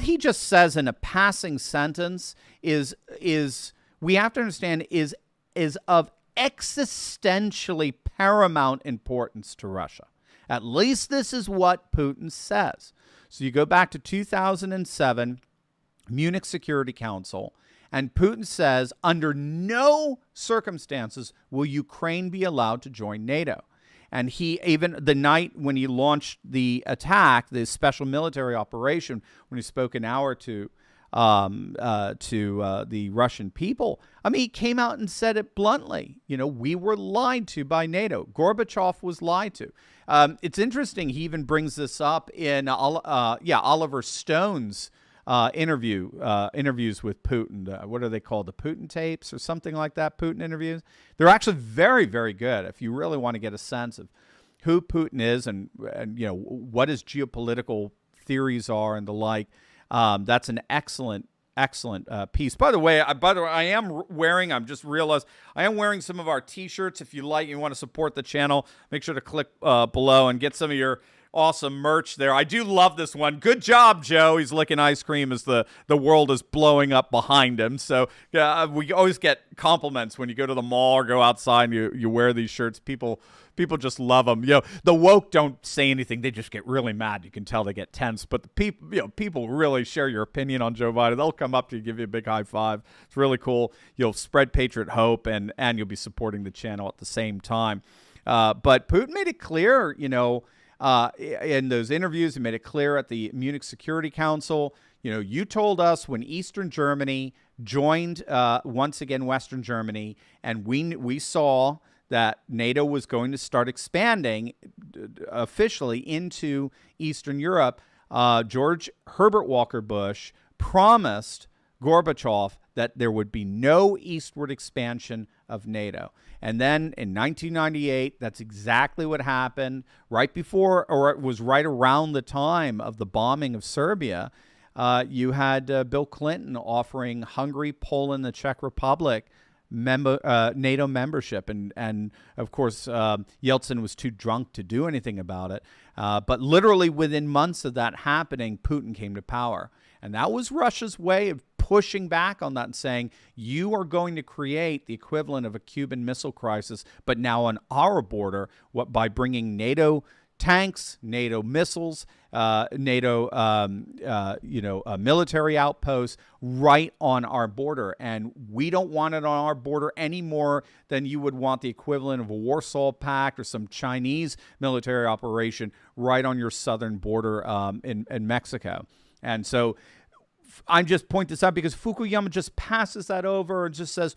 he just says in a passing sentence is we have to understand is of existentially paramount importance to Russia. At least this is what Putin says. So you go back to 2007, Munich Security Council, and Putin says, under no circumstances will Ukraine be allowed to join NATO. And he, even the night when he launched the attack, the special military operation, when he spoke an hour or two the Russian people. I mean, he came out and said it bluntly. We were lied to by NATO. Gorbachev was lied to. It's interesting. He even brings this up in Oliver Stone's interviews with Putin. What are they called? The Putin tapes or something like that? Putin interviews. They're actually very, very good if you really want to get a sense of who Putin is and what his geopolitical theories are and the like. That's an excellent piece. By the way, I am wearing. I'm just realized I am wearing some of our T-shirts. If you want to support the channel, make sure to click below and get some of your awesome merch there. I do love this one. Good job, Joe. He's licking ice cream as the world is blowing up behind him. So we always get compliments when you go to the mall or go outside and you wear these shirts. People just love them. The woke don't say anything. They just get really mad. You can tell they get tense. But the people really share your opinion on Joe Biden. They'll come up to you, give you a big high five. It's really cool. You'll spread patriot hope and you'll be supporting the channel at the same time. But Putin made it clear, in those interviews, he made it clear at the Munich Security Council, you told us when Eastern Germany joined once again Western Germany, and we saw that NATO was going to start expanding officially into Eastern Europe. George Herbert Walker Bush promised Gorbachev that there would be no eastward expansion of NATO. And then in 1998, that's exactly what happened. Right before, or it was right around the time of the bombing of Serbia, you had Bill Clinton offering Hungary, Poland, the Czech Republic NATO membership. And of course, Yeltsin was too drunk to do anything about it. But literally within months of that happening, Putin came to power. And that was Russia's way of pushing back on that and saying, you are going to create the equivalent of a Cuban Missile Crisis, but now on our border, by bringing NATO tanks, NATO missiles, NATO, military outposts right on our border. And we don't want it on our border any more than you would want the equivalent of a Warsaw Pact or some Chinese military operation right on your southern border in Mexico. And so I'm just pointing this out because Fukuyama just passes that over and just says,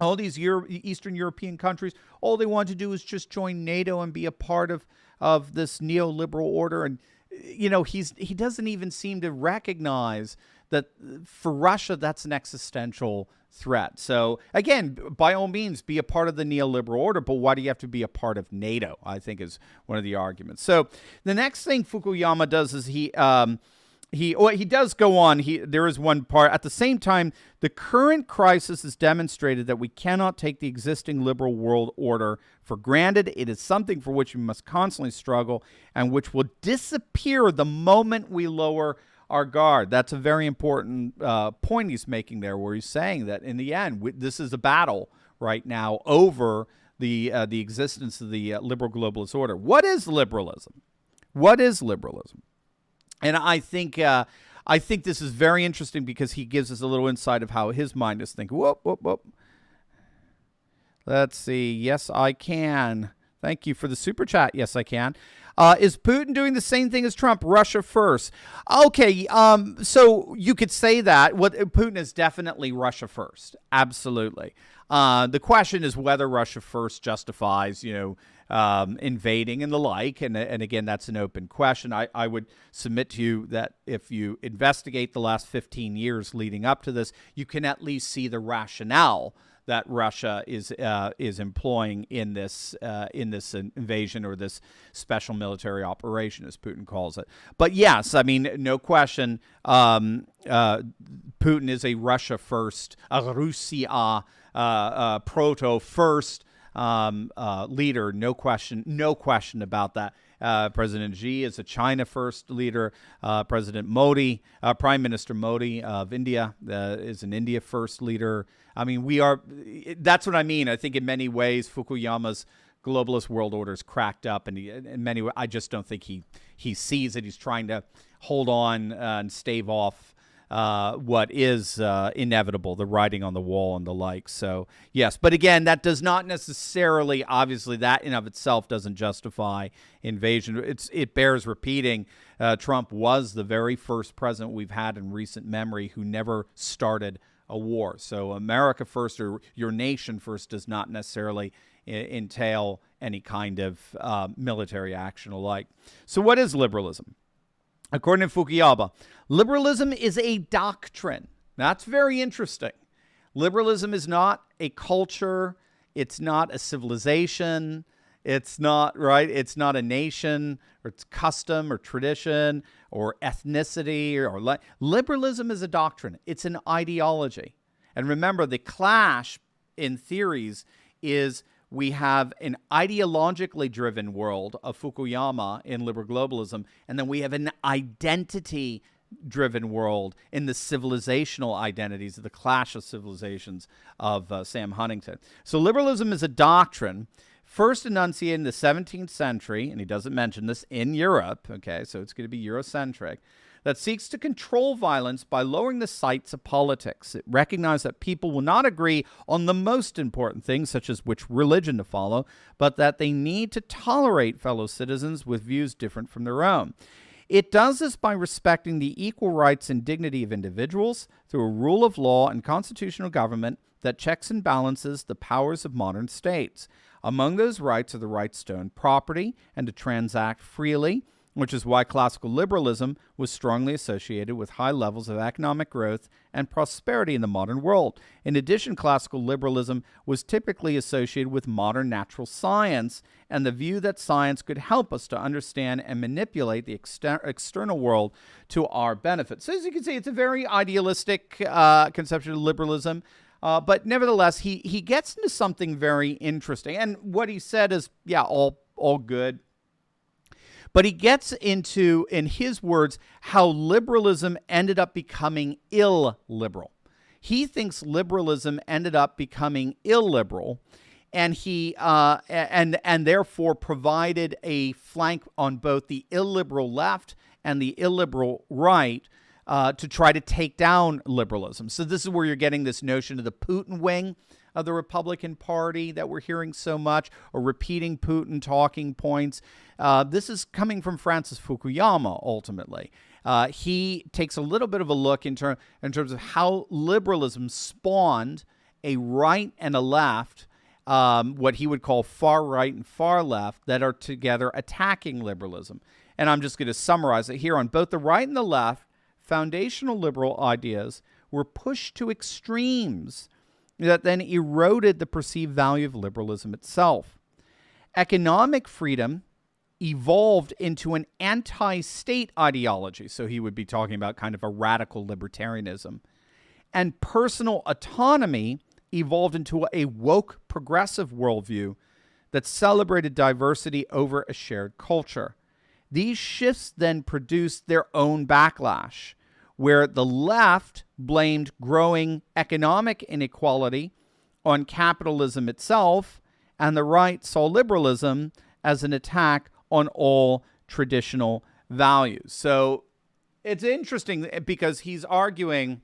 all these Eastern European countries, all they want to do is just join NATO and be a part of this neoliberal order. And, he doesn't even seem to recognize that for Russia, that's an existential threat. So, again, by all means, be a part of the neoliberal order, but why do you have to be a part of NATO, I think is one of the arguments. So the next thing Fukuyama does is he does go on. There is one part. At the same time, the current crisis has demonstrated that we cannot take the existing liberal world order for granted. It is something for which we must constantly struggle and which will disappear the moment we lower our guard. That's a very important point he's making there, where he's saying that in the end, this is a battle right now over the existence of the liberal globalist order. What is liberalism? What is liberalism? And I think this is very interesting because he gives us a little insight of how his mind is thinking. Whoop. Let's see. Yes, I can. Thank you for the super chat. Yes, I can. Is Putin doing the same thing as Trump? Russia first. Okay. So you could say that. Putin is definitely Russia first. Absolutely. The question is whether Russia first justifies, invading and the like. And again, that's an open question. I would submit to you that if you investigate the last 15 years leading up to this, you can at least see the rationale that Russia is employing in this invasion or this special military operation, as Putin calls it. But yes, I mean, no question, Putin is a Russia first, a Russia proto first leader. No question about that. President Xi is a China first leader. President Modi, Prime Minister Modi of India is an India first leader. I mean, that's what I mean. I think in many ways, Fukuyama's globalist world order is cracked up, and in many ways, I just don't think he sees it. He's trying to hold on and stave off what is inevitable, the writing on the wall and the like. So, yes. But again, that does not necessarily, obviously, that in of itself doesn't justify invasion. It bears repeating. Trump was the very first president we've had in recent memory who never started a war. So America first, or your nation first, does not necessarily entail any kind of military action alike. So what is liberalism? According to Fukuyama, liberalism is a doctrine. That's very interesting. Liberalism is not a culture. It's not a civilization. It's not, right? It's not a nation, or it's custom or tradition or ethnicity or liberalism is a doctrine. It's an ideology. And remember, the clash in theories is we have an ideologically driven world of Fukuyama in liberal globalism, and then we have an identity-driven world in the civilizational identities, the clash of civilizations of Sam Huntington. So liberalism is a doctrine first enunciated in the 17th century, and he doesn't mention this, in Europe, okay, so it's going to be Eurocentric, that seeks to control violence by lowering the sights of politics. It recognizes that people will not agree on the most important things, such as which religion to follow, but that they need to tolerate fellow citizens with views different from their own. It does this by respecting the equal rights and dignity of individuals through a rule of law and constitutional government that checks and balances the powers of modern states. Among those rights are the rights to own property and to transact freely, which is why classical liberalism was strongly associated with high levels of economic growth and prosperity in the modern world. In addition, classical liberalism was typically associated with modern natural science and the view that science could help us to understand and manipulate the external world to our benefit. So as you can see, it's a very idealistic conception of liberalism. But nevertheless, he gets into something very interesting. And what he said is, yeah, all good. But he gets into, in his words, how liberalism ended up becoming illiberal. He thinks liberalism ended up becoming illiberal, and he and therefore provided a flank on both the illiberal left and the illiberal right to try to take down liberalism. So this is where you're getting this notion of the Putin wing of the Republican Party that we're hearing so much, or repeating Putin talking points. This is coming from Francis Fukuyama, ultimately. He takes a little bit of a look in terms of how liberalism spawned a right and a left, what he would call far right and far left, that are together attacking liberalism. And I'm just going to summarize it here. On both the right and the left, foundational liberal ideas were pushed to extremes that then eroded the perceived value of liberalism itself. Economic freedom evolved into an anti-state ideology, so he would be talking about kind of a radical libertarianism. And personal autonomy evolved into a woke progressive worldview that celebrated diversity over a shared culture. These shifts then produced their own backlash, where the left blamed growing economic inequality on capitalism itself, and the right saw liberalism as an attack on all traditional values. So it's interesting because he's arguing,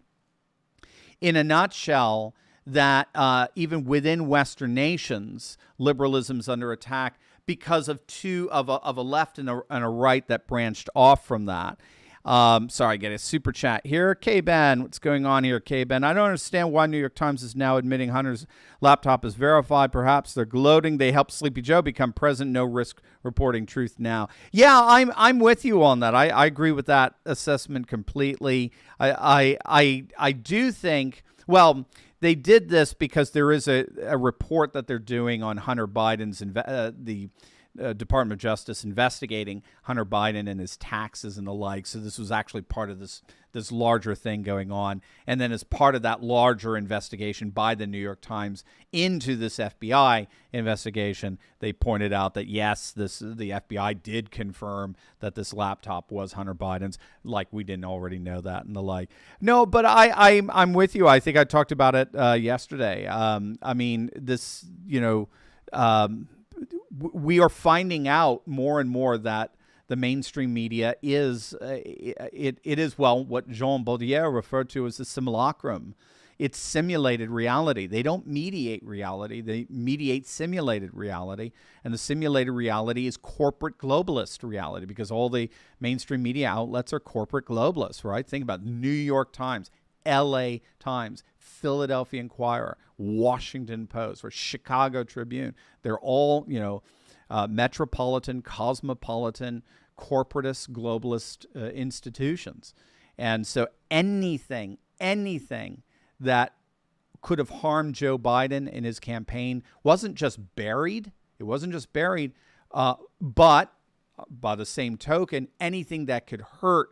in a nutshell, that even within Western nations, liberalism's under attack because of a left and a right that branched off from that. Sorry, get a super chat here. K-Ben, what's going on here, K-Ben? I don't understand why New York Times is now admitting Hunter's laptop is verified. Perhaps they're gloating. They helped Sleepy Joe become president. No risk reporting truth now. Yeah, I'm with you on that. I agree with that assessment completely. I do think, well, they did this because there is a report that they're doing on Hunter Biden's the Department of Justice investigating Hunter Biden and his taxes and the like. So this was actually part of this larger thing going on. And then as part of that larger investigation by the New York Times into this FBI investigation, they pointed out that, yes, the FBI did confirm that this laptop was Hunter Biden's, like we didn't already know that and the like. No, but I'm with you. I think I talked about it yesterday. I mean, this, we are finding out more and more that the mainstream media is it is, well, what Jean Baudrillard referred to as the simulacrum. It's simulated reality. They don't mediate reality. They mediate simulated reality. And the simulated reality is corporate globalist reality, because all the mainstream media outlets are corporate globalists, right? Think about New York Times, LA Times, Philadelphia Inquirer, Washington Post, or Chicago Tribune. They're all, metropolitan, cosmopolitan, corporatist, globalist institutions. And so anything that could have harmed Joe Biden in his campaign wasn't just buried. It wasn't just buried, but by the same token, anything that could hurt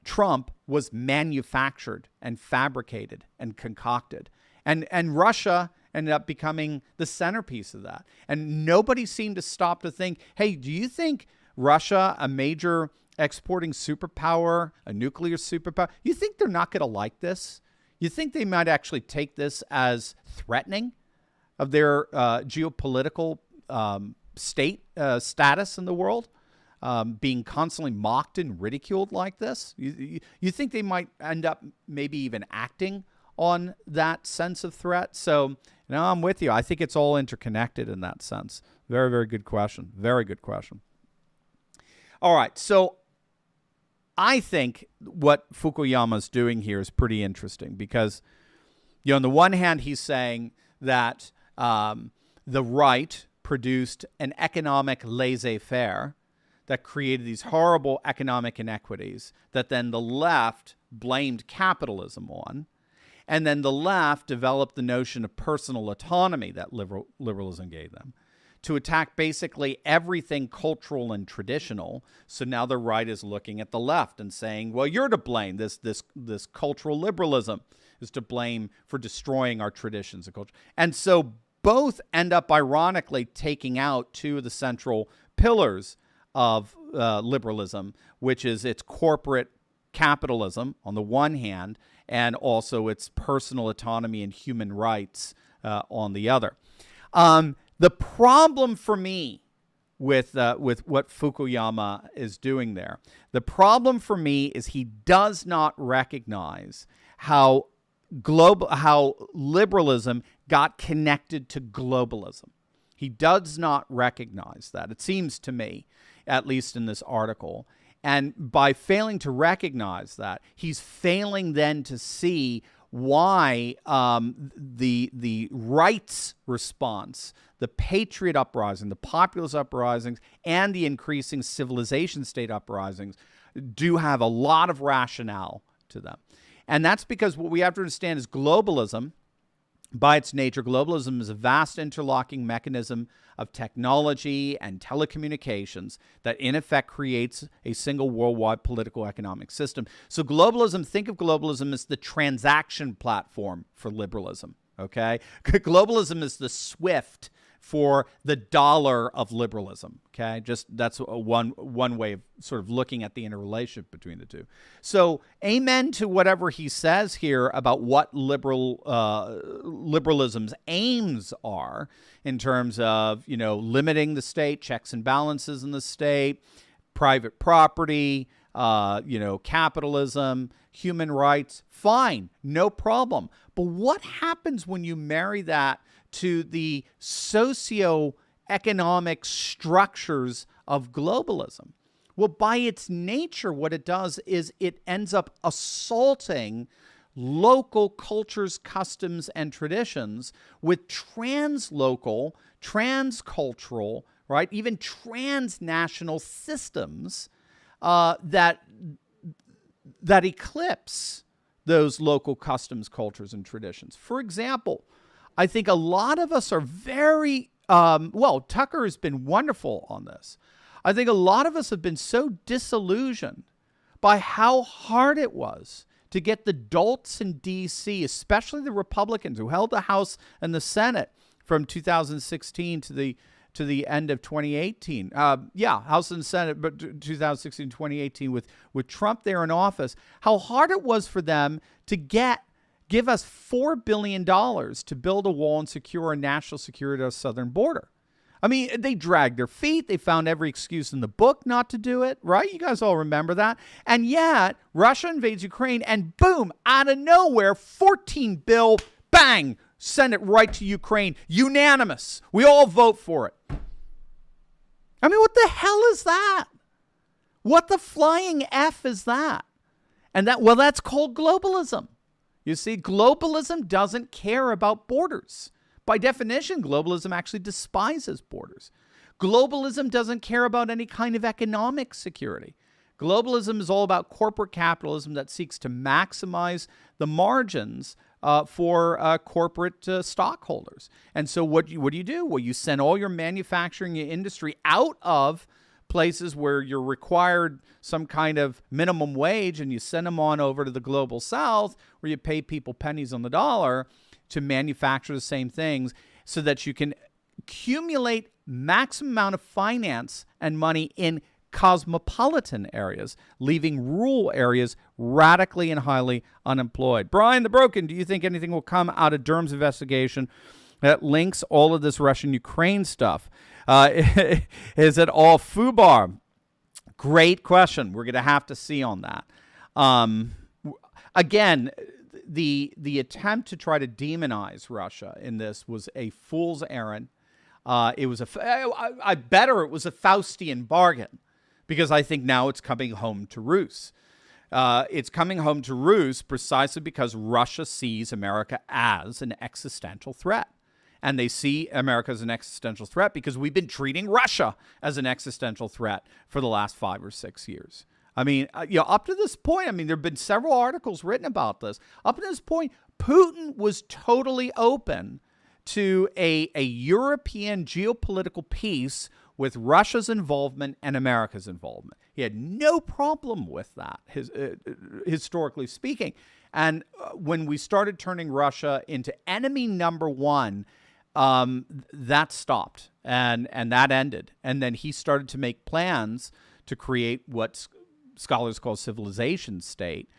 Trump was manufactured and fabricated and concocted. And Russia ended up becoming the centerpiece of that. And nobody seemed to stop to think, hey, do you think Russia, a major exporting superpower, a nuclear superpower, you think they're not going to like this? You think they might actually take this as threatening of their geopolitical status in the world, being constantly mocked and ridiculed like this? You think they might end up maybe even acting on that sense of threat? So, I'm with you. I think it's all interconnected in that sense. Very, very good question. Very good question. All right. So I think what Fukuyama's doing here is pretty interesting because, on the one hand, he's saying that the right produced an economic laissez-faire that created these horrible economic inequities that then the left blamed capitalism on. And then the left developed the notion of personal autonomy that liberalism gave them to attack basically everything cultural and traditional. So now the right is looking at the left and saying, well, you're to blame. This cultural liberalism is to blame for destroying our traditions and culture. And so both end up ironically taking out two of the central pillars of liberalism, which is its corporate capitalism on the one hand, and also its personal autonomy and human rights on the other. The problem for me with what Fukuyama is doing there, the problem for me is he does not recognize how liberalism got connected to globalism. He does not recognize that, it seems to me, at least in this article. And by failing to recognize that, he's failing then to see why the rights response, the patriot uprising, the populist uprisings, and the increasing civilization state uprisings do have a lot of rationale to them. And that's because what we have to understand is globalism, by its nature, globalism is a vast interlocking mechanism of technology and telecommunications that in effect creates a single worldwide political economic system. So globalism, think of globalism as the transaction platform for liberalism, okay? Globalism is the SWIFT for the dollar of liberalism, okay? Just that's one way of sort of looking at the interrelationship between the two. So amen to whatever he says here about what liberalism's aims are in terms of, limiting the state, checks and balances in the state, private property, capitalism, human rights, fine, no problem. But what happens when you marry that to the socio-economic structures of globalism? Well, by its nature, what it does is it ends up assaulting local cultures, customs, and traditions with translocal, transcultural, right, even transnational systems that eclipse those local customs, cultures, and traditions. For example, I think a lot of us are very, Tucker has been wonderful on this. I think a lot of us have been so disillusioned by how hard it was to get the dolts in D.C., especially the Republicans who held the House and the Senate from 2016 to the end of 2018. House and Senate, but 2016, 2018 with Trump there in office. How hard it was for them to give us $4 billion to build a wall and secure a national security at our southern border. I mean, they dragged their feet. They found every excuse in the book not to do it, right? You guys all remember that. And yet, Russia invades Ukraine, and boom, out of nowhere, 14 bill, bang, send it right to Ukraine. Unanimous. We all vote for it. I mean, what the hell is that? What the flying F is that? And that's called globalism. You see, globalism doesn't care about borders. By definition, globalism actually despises borders. Globalism doesn't care about any kind of economic security. Globalism is all about corporate capitalism that seeks to maximize the margins for corporate stockholders. And so what do you do? Well, you send all your manufacturing industry out of places where you're required some kind of minimum wage, and you send them on over to the global south where you pay people pennies on the dollar to manufacture the same things so that you can accumulate maximum amount of finance and money in cosmopolitan areas, leaving rural areas radically and highly unemployed. Brian the Broken, do you think anything will come out of Durham's investigation that links all of this Russian-Ukraine stuff? Is it all FUBAR? Great question. We're going to have to see on that. Again, the attempt to try to demonize Russia in this was a fool's errand. It was I better it was a Faustian bargain, because I think now it's coming home to roost. It's coming home to roost precisely because Russia sees America as an existential threat. And they see America as an existential threat because we've been treating Russia as an existential threat for the last 5 or 6 years. I mean, up to this point, I mean, there have been several articles written about this. Up to this point, Putin was totally open to a European geopolitical peace with Russia's involvement and America's involvement. He had no problem with that, historically speaking. And when we started turning Russia into enemy number one, that stopped and that ended. And then he started to make plans to create what scholars call civilization state,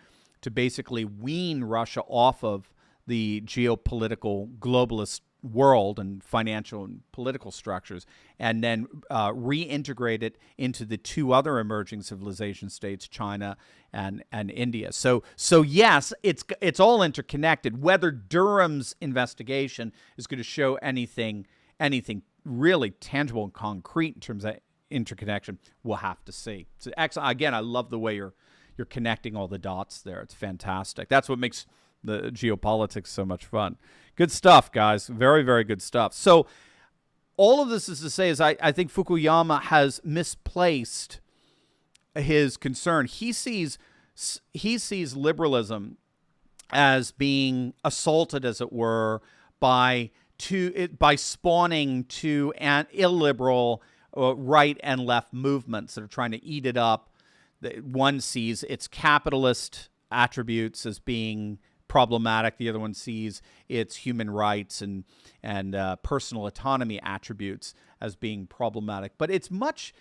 to basically wean Russia off of the geopolitical globalist world and financial and political structures, and then reintegrate it into the two other emerging civilization states, China and India. So yes, it's all interconnected. Whether Durham's investigation is going to show anything really tangible and concrete in terms of interconnection, we'll have to see. So excellent. Again, I love the way you're connecting all the dots there. It's fantastic. That's what makes the geopolitics so much fun. Good stuff, guys. Very, very good stuff. So all of this is to say is I think Fukuyama has misplaced his concern. He sees liberalism as being assaulted, as it were, by spawning two illiberal right and left movements that are trying to eat it up. One sees its capitalist attributes as being problematic. The other one sees its human rights and personal autonomy attributes as being problematic. But it's much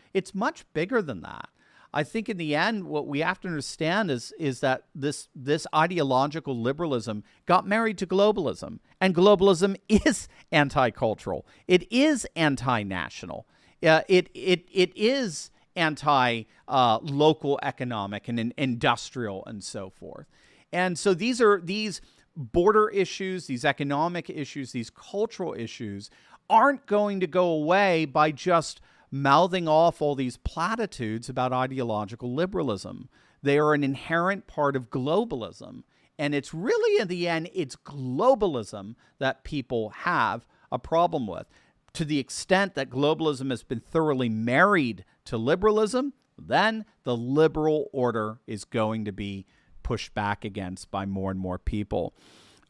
bigger than that. I think in the end, what we have to understand is that this ideological liberalism got married to globalism, and globalism is anti-cultural. It is anti-national. It is anti-local economic and industrial and so forth. And so these border issues, these economic issues, these cultural issues aren't going to go away by just mouthing off all these platitudes about ideological liberalism. They are an inherent part of globalism. And it's really, in the end, it's globalism that people have a problem with. To the extent that globalism has been thoroughly married to liberalism, then the liberal order is going to be pushed back against by more and more people.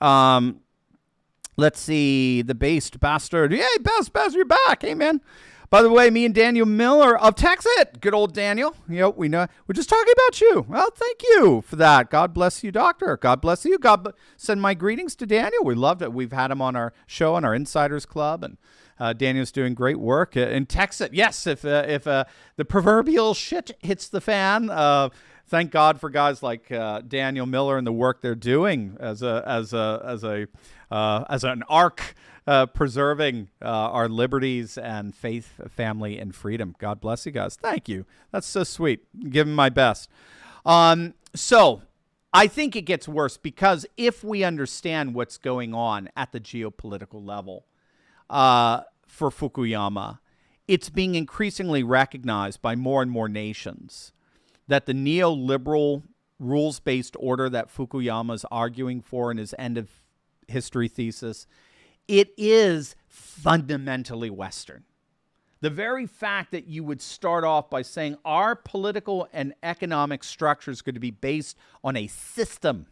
Let's see. The Based Bastard. Yay, Bastard, you're back. Hey, man. By the way, me and Daniel Miller of Texas. Good old Daniel. We know. We're just talking about you. Well, thank you for that. God bless you, doctor. God bless you. Send my greetings to Daniel. We loved it. We've had him on our show, on our Insiders Club, and Daniel's doing great work in Texas. Yes, if the proverbial shit hits the fan, thank God for guys like Daniel Miller and the work they're doing as an arc preserving our liberties and faith, family, and freedom. God bless you guys. Thank you. That's so sweet. Give them my best. So I think it gets worse because if we understand what's going on at the geopolitical level for Fukuyama, it's being increasingly recognized by more and more nations that the neoliberal rules-based order that Fukuyama is arguing for in his end of history thesis, it is fundamentally Western. The very fact that you would start off by saying our political and economic structure is going to be based on a system,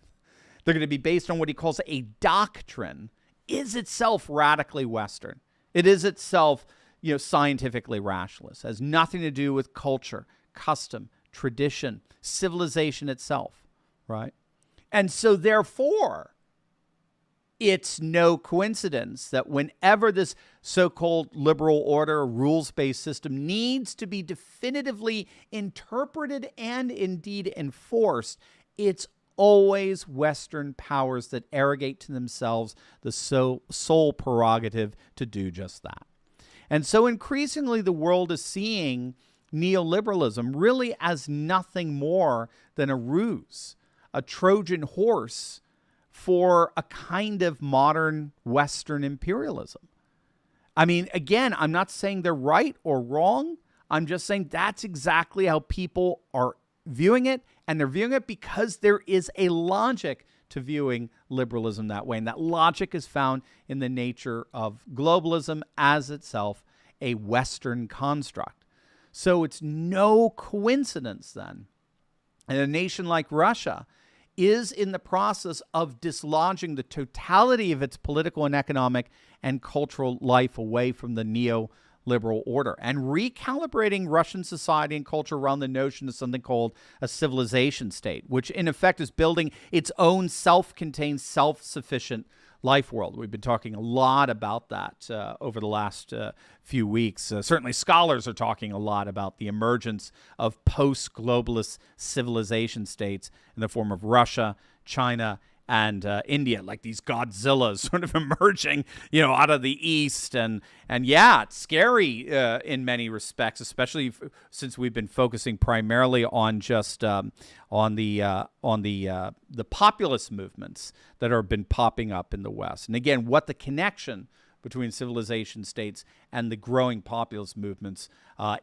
they're going to be based on what he calls a doctrine, is itself radically Western. It is itself, scientifically rationalist. It has nothing to do with culture, custom, tradition, civilization itself, right? And so therefore, it's no coincidence that whenever this so-called liberal order, rules-based system needs to be definitively interpreted and indeed enforced, it's always Western powers that arrogate to themselves the sole prerogative to do just that. And so increasingly the world is seeing neoliberalism really as nothing more than a ruse, a Trojan horse for a kind of modern Western imperialism. I mean, again, I'm not saying they're right or wrong. I'm just saying that's exactly how people are viewing it, and they're viewing it because there is a logic to viewing liberalism that way, and that logic is found in the nature of globalism as itself a Western construct. So it's no coincidence then, and a nation like Russia is in the process of dislodging the totality of its political and economic and cultural life away from the neoliberal order and recalibrating Russian society and culture around the notion of something called a civilization state, which in effect is building its own self-contained, self-sufficient life world. We've been talking a lot about that over the last few weeks. Certainly scholars are talking a lot about the emergence of post-globalist civilization states in the form of Russia, China, and India, like these Godzillas sort of emerging, out of the East. And yeah, it's scary in many respects, especially since we've been focusing primarily on just on the populist movements that have been popping up in the West. And again, what the connection between civilization states and the growing populist movements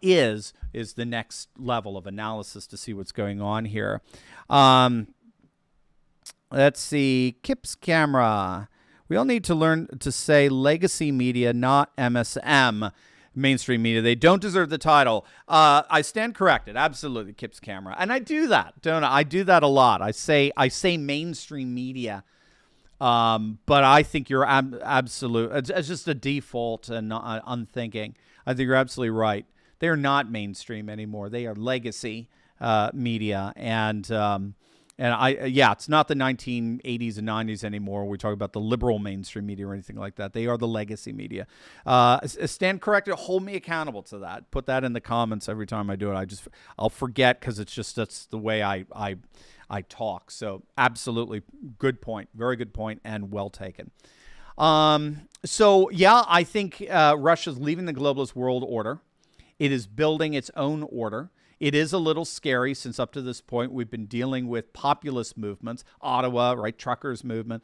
is the next level of analysis to see what's going on here. Let's see. Kip's camera. We all need to learn to say legacy media, not MSM, mainstream media. They don't deserve the title. I stand corrected. Absolutely, Kip's camera. And I do that, don't I? I do that a lot. I say mainstream media, but I think you're absolute. It's just a default and unthinking. I think you're absolutely right. They're not mainstream anymore. They are legacy media. It's not the 1980s and 90s anymore. We talk about the liberal mainstream media or anything like that. They are the legacy media. Stand corrected. Hold me accountable to that. Put that in the comments every time I do it. I'll forget because that's the way I talk. So absolutely good point. Very good point and well taken. I think Russia's leaving the globalist world order. It is building its own order. It is a little scary since up to this point we've been dealing with populist movements, Ottawa, right, truckers movement,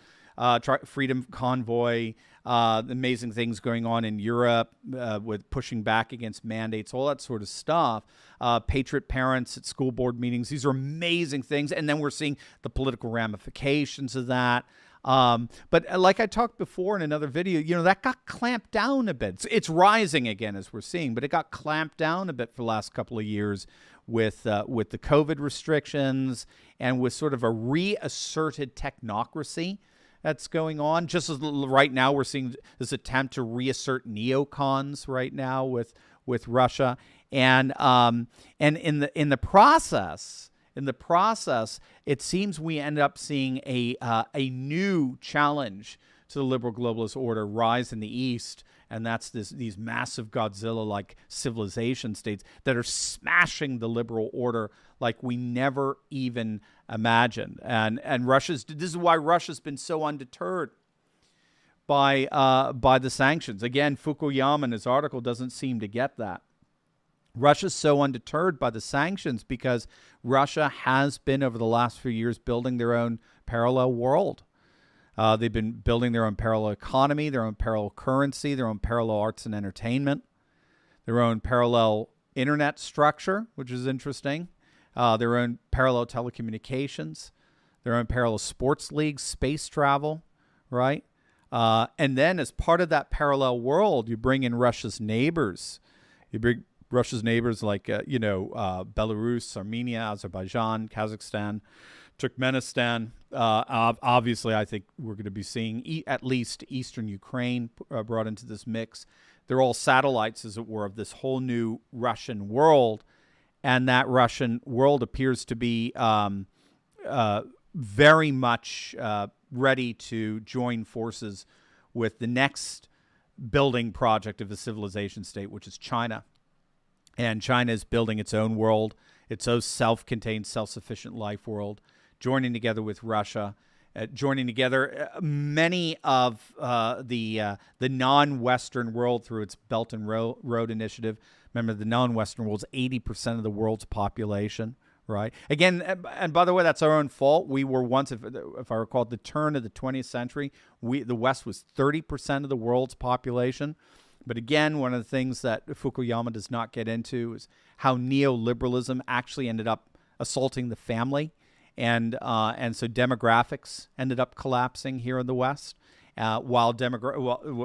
Freedom Convoy, amazing things going on in Europe with pushing back against mandates, all that sort of stuff. Patriot parents at school board meetings, these are amazing things. And then we're seeing the political ramifications of that. But like I talked before in another video, that got clamped down a bit. It's rising again as we're seeing, but it got clamped down a bit for the last couple of years with the COVID restrictions and with sort of a reasserted technocracy that's going on. Just as right now we're seeing this attempt to reassert neocons right now with Russia, and in the process. In the process, it seems we end up seeing a new challenge to the liberal globalist order rise in the East and that's these massive Godzilla-like civilization states that are smashing the liberal order like we never even imagined. And this is why Russia's been so undeterred by the sanctions. Again, Fukuyama in his article doesn't seem to get that. Russia's so undeterred by the sanctions because Russia has been, over the last few years, building their own parallel world. They've been building their own parallel economy, their own parallel currency, their own parallel arts and entertainment, their own parallel internet structure, which is interesting, their own parallel telecommunications, their own parallel sports leagues, space travel, right? And then as part of that parallel world, you bring in Russia's neighbors. You bring Russia's neighbors like, Belarus, Armenia, Azerbaijan, Kazakhstan, Turkmenistan. Obviously, I think we're going to be seeing at least Eastern Ukraine brought into this mix. They're all satellites, as it were, of this whole new Russian world. And that Russian world appears to be very much ready to join forces with the next building project of the civilization state, which is China. And China is building its own world, its own self-contained, self-sufficient life world, joining together with Russia, joining together many of the non-Western world through its Belt and Road Initiative. Remember, the non-Western world's 80% of the world's population, right? Again, and by the way, that's our own fault. We were once, if I recall, at the turn of the 20th century, the West was 30% of the world's population. But again, one of the things that Fukuyama does not get into is how neoliberalism actually ended up assaulting the family, and so demographics ended up collapsing here in the West, while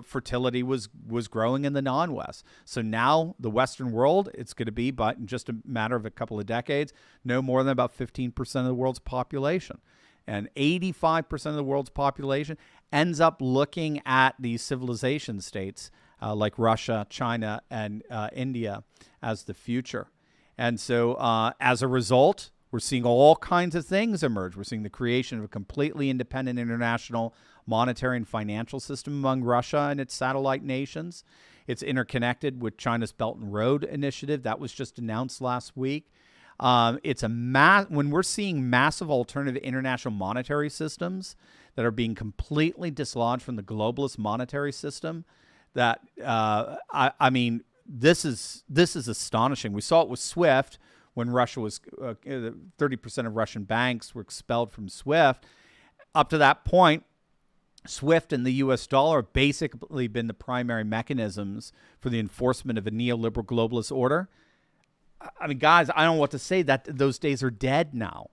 fertility was growing in the non-West. So now the Western world, it's going to be, but in just a matter of a couple of decades, no more than about 15% of the world's population. And 85% of the world's population ends up looking at these civilization states like Russia, China, and India as the future. And so as a result, we're seeing all kinds of things emerge. We're seeing the creation of a completely independent international monetary and financial system among Russia and its satellite nations. It's interconnected with China's Belt and Road Initiative. That was just announced last week. When we're seeing massive alternative international monetary systems that are being completely dislodged from the globalist monetary system, that this is astonishing. We saw it with SWIFT when Russia was 30% of Russian banks were expelled from SWIFT. Up to that point, SWIFT and the U.S. dollar have basically been the primary mechanisms for the enforcement of a neoliberal globalist order. I mean, guys, I don't know what to say. That those days are dead now.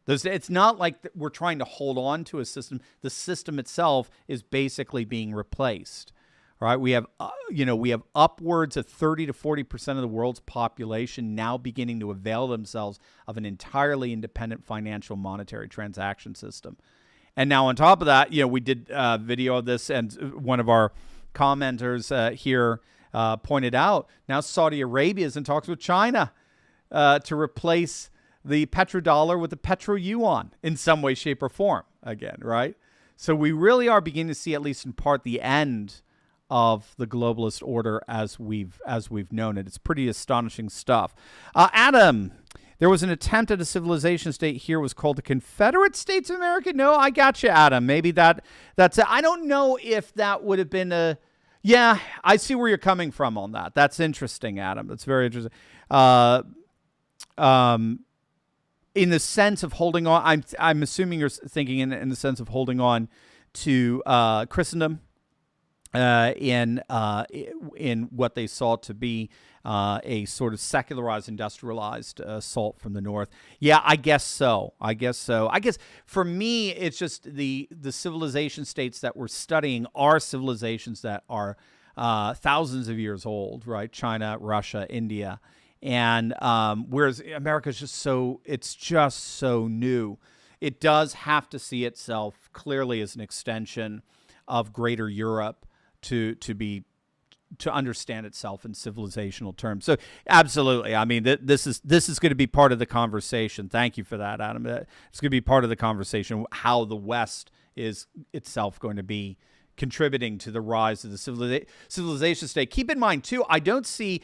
It's not like we're trying to hold on to a system. The system itself is basically being replaced. All right, we have upwards of 30 to 40% of the world's population now beginning to avail themselves of an entirely independent financial monetary transaction system. And now on top of that, we did a video of this, and one of our commenters here pointed out, now Saudi Arabia is in talks with China to replace the petrodollar with the petro-yuan in some way, shape, or form again, right? So we really are beginning to see, at least in part, the end of the globalist order as we've known it. It's pretty astonishing stuff. Adam, there was an attempt at a civilization state here. It was called the Confederate States of America. No, I got you, Adam. Maybe that's it. I don't know if that would have been a... Yeah, I see where you're coming from on that. That's interesting, Adam. That's very interesting. In the sense of holding on, I'm assuming you're thinking in the sense of holding on to Christendom in what they saw to be a sort of secularized, industrialized assault from the North. Yeah, I guess so. I guess for me, it's just the civilization states that we're studying are civilizations that are thousands of years old, right? China, Russia, India. And whereas America's just so new. It does have to see itself clearly as an extension of greater Europe to understand itself in civilizational terms. So absolutely. I mean, this is going to be part of the conversation. Thank you for that, Adam. It's going to be part of the conversation, how the West is itself going to be contributing to the rise of the civilization state. Keep in mind, too, I don't see,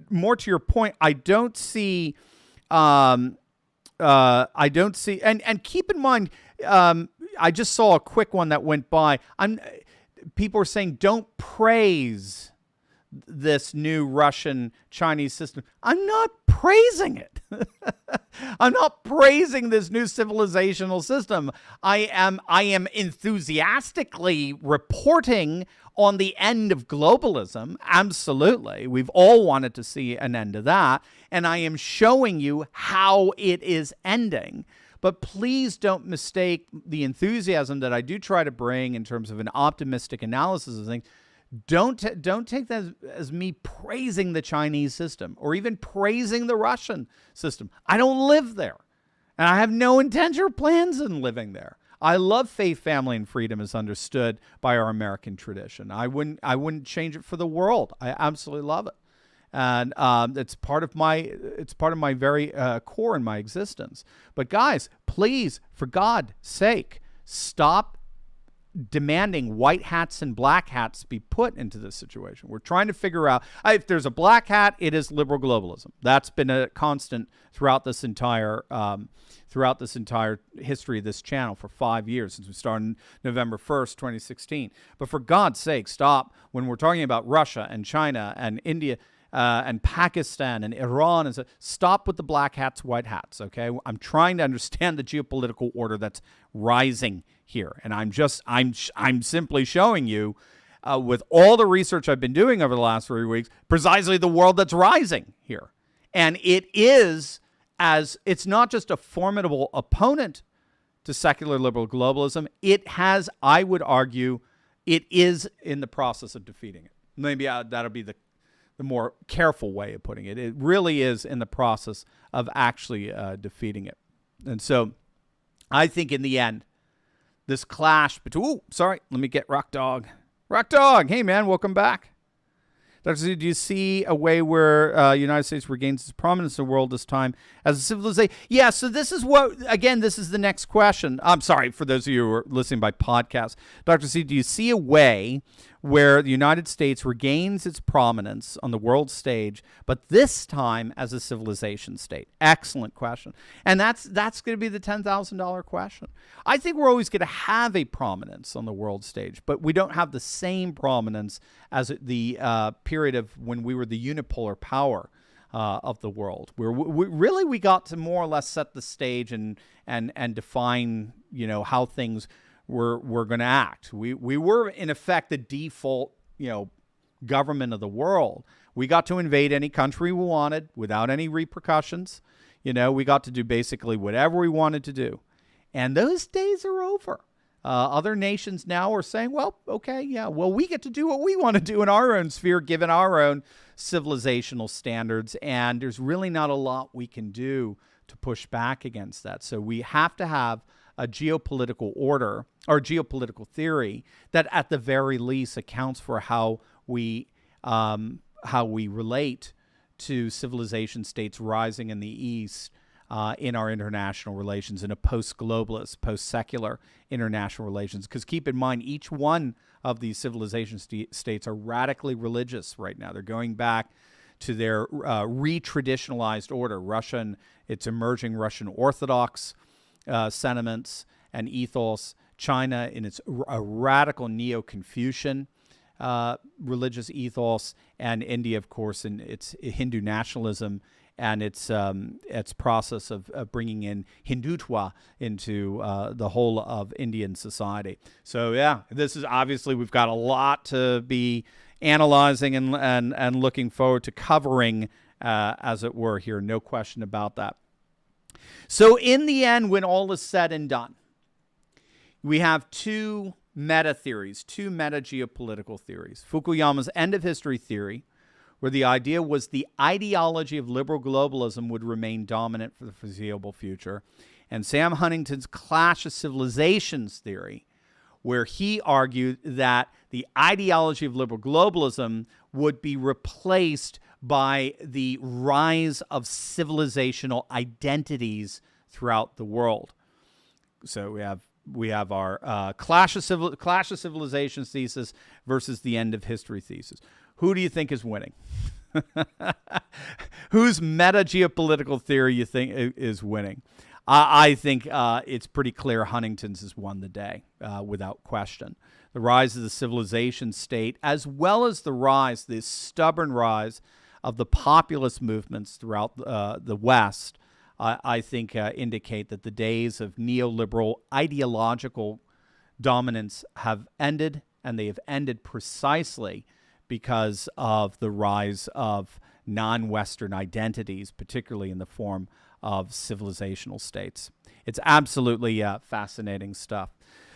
more to your point, I don't see, and keep in mind, I just saw a quick one that went by. People are saying, don't praise this new Russian-Chinese system. I'm not praising it. I'm not praising this new civilizational system. I am enthusiastically reporting on the end of globalism. Absolutely. We've all wanted to see an end to that. And I am showing you how it is ending. But please don't mistake the enthusiasm that I do try to bring in terms of an optimistic analysis of things. Don't take that as me praising the Chinese system or even praising the Russian system. I don't live there, and I have no intention or plans in living there. I love faith, family, and freedom as understood by our American tradition. I wouldn't change it for the world. I absolutely love it, and it's part of my very core in my existence. But guys, please, for God's sake, stop demanding white hats and black hats be put into this situation. We're trying to figure out, if there's a black hat, it is liberal globalism. That's been a constant throughout this entire history of this channel for 5 years, since we started November 1st, 2016. But for God's sake, stop when we're talking about Russia and China and India and Pakistan and Iran, and so, stop with the black hats, white hats. Okay, I'm trying to understand the geopolitical order that's rising here, and I'm simply showing you, with all the research I've been doing over the last 3 weeks, precisely the world that's rising here, and it's not just a formidable opponent to secular liberal globalism. It has, I would argue, it is in the process of defeating it. Maybe that'll be the more careful way of putting it. It really is in the process of actually defeating it. And so I think in the end, this clash between... let me get Rock Dog. Rock Dog, hey man, welcome back. Dr. Z, do you see a way where the United States regains its prominence in the world this time as a civilization? Yeah, so this is the next question. I'm sorry, for those of you who are listening by podcast. Dr. Z, do you see a way where the United States regains its prominence on the world stage, but this time as a civilization state? Excellent question. And that's going to be the $10,000 question. I think we're always going to have a prominence on the world stage, but we don't have the same prominence as the period of when we were the unipolar power of the world, where we got to more or less set the stage and define, how things were going to act. We were in effect the default, government of the world. We got to invade any country we wanted without any repercussions. We got to do basically whatever we wanted to do, and those days are over. Other nations now are saying, well, okay, yeah, well, we get to do what we want to do in our own sphere, given our own civilizational standards, and there's really not a lot we can do to push back against that. So we have to have a geopolitical order or geopolitical theory that at the very least accounts for how we relate to civilization states rising in the East in our international relations, in a post-globalist, post-secular international relations. Because keep in mind, each one of these civilization states are radically religious right now. They're going back to their re-traditionalized order. Its emerging Russian Orthodox sentiments and ethos. China in its radical Neo-Confucian religious ethos, and India, of course, in its Hindu nationalism and its process of bringing in Hindutva into the whole of Indian society. So yeah, this is obviously, we've got a lot to be analyzing and looking forward to covering, as it were, here. No question about that. So in the end, when all is said and done, we have two meta theories, two meta geopolitical theories. Fukuyama's end of history theory, where the idea was the ideology of liberal globalism would remain dominant for the foreseeable future, and Sam Huntington's clash of civilizations theory, where he argued that the ideology of liberal globalism would be replaced by the rise of civilizational identities throughout the world. So we have clash of civilizations thesis versus the end of history thesis. Who do you think is winning? Whose meta geopolitical theory you think is winning? I think it's pretty clear Huntington's has won the day, without question. The rise of the civilization state, as well as the stubborn rise of the populist movements throughout the West, I think indicate that the days of neoliberal ideological dominance have ended, and they have ended precisely because of the rise of non-Western identities, particularly in the form of civilizational states. It's absolutely fascinating stuff.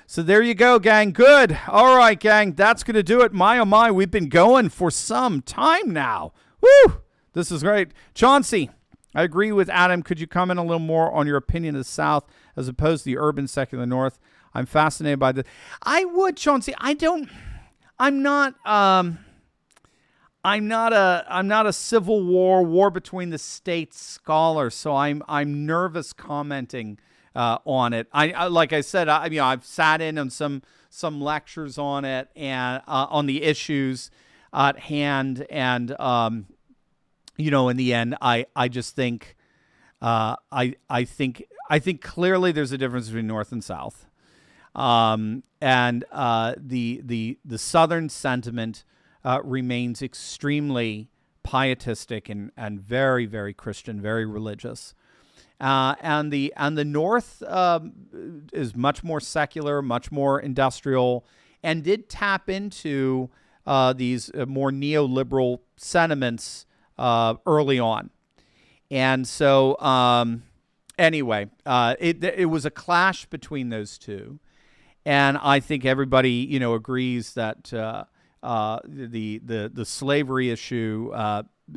So there you go, gang. Good. All right, gang. That's going to do it. My, oh my, we've been going for some time now. Woo! This is great. Chauncey, I agree with Adam. Could you comment a little more on your opinion of the South as opposed to the urban secular North? I'm fascinated by this. I would, Chauncey. I'm not a Civil War between the states scholar, so I'm nervous commenting on it. Like I said, I've sat in on some lectures on it and on the issues at hand, and in the end, I just think I think clearly there's a difference between North and South, and the Southern sentiment remains extremely pietistic and very, very Christian, very religious. And the North is much more secular, much more industrial, and did tap into these more neoliberal sentiments early on. And so anyway, it was a clash between those two. And I think everybody, agrees that the slavery issue,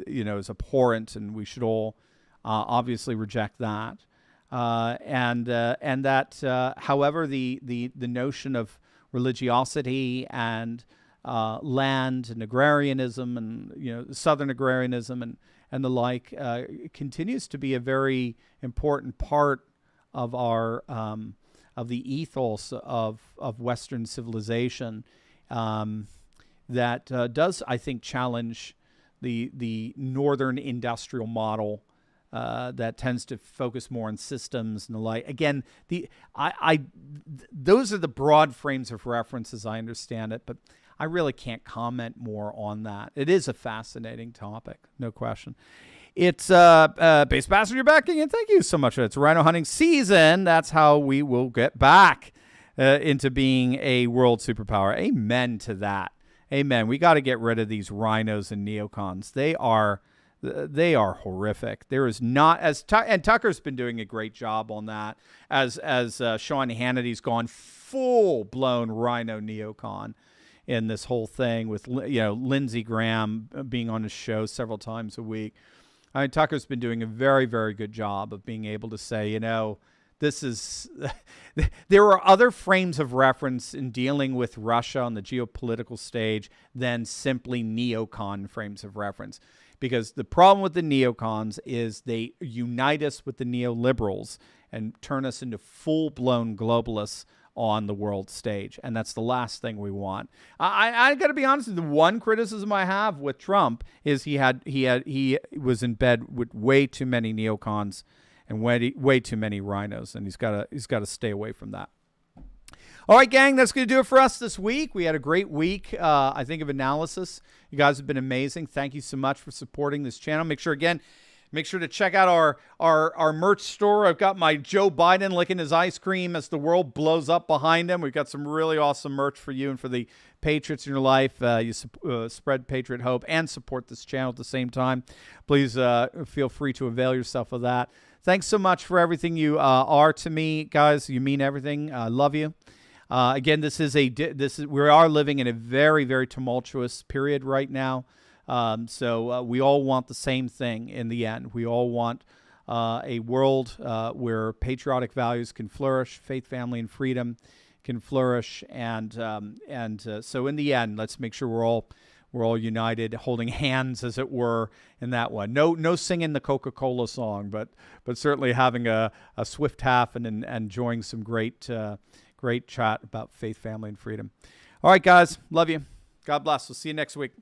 is abhorrent, and we should all obviously reject that. And that, however, the notion of religiosity and land and agrarianism and Southern agrarianism and the like continues to be a very important part of our of the ethos of Western civilization. That does, I think, challenge the Northern industrial model that tends to focus more on systems and the like. Again, those are the broad frames of reference as I understand it, but I really can't comment more on that. It is a fascinating topic, no question. It's Base Pastor, you're back again. Thank you so much. It's rhino hunting season. That's how we will get back into being a world superpower. Amen to that. Amen. We got to get rid of these rhinos and neocons. They are horrific. There is not and Tucker's been doing a great job on that. As Sean Hannity's gone full blown rhino neocon in this whole thing with Lindsey Graham being on his show several times a week. I mean, Tucker's been doing a very, very good job of being able to say, this is there are other frames of reference in dealing with Russia on the geopolitical stage than simply neocon frames of reference. Because the problem with the neocons is they unite us with the neoliberals and turn us into full-blown globalists on the world stage. And that's the last thing we want. I got to be honest, the one criticism I have with Trump is he was in bed with way too many neocons and way too many rhinos, and he's got to stay away from that. All right, gang, that's going to do it for us this week. We had a great week, I think, of analysis. You guys have been amazing. Thank you so much for supporting this channel. Make sure to check out our merch store. I've got my Joe Biden licking his ice cream as the world blows up behind him. We've got some really awesome merch for you and for the patriots in your life. You spread patriot hope and support this channel at the same time. Please feel free to avail yourself of that. Thanks so much for everything you are to me, guys. You mean everything. I love you. Again, we are living in a very, very tumultuous period right now. So we all want the same thing in the end. We all want a world where patriotic values can flourish, faith, family, and freedom can flourish, and so in the end, let's make sure we're all united, holding hands, as it were, in that one. No singing the Coca-Cola song, but certainly having a swift half and enjoying some great Great chat about faith, family, and freedom. All right, guys. Love you. God bless. We'll see you next week.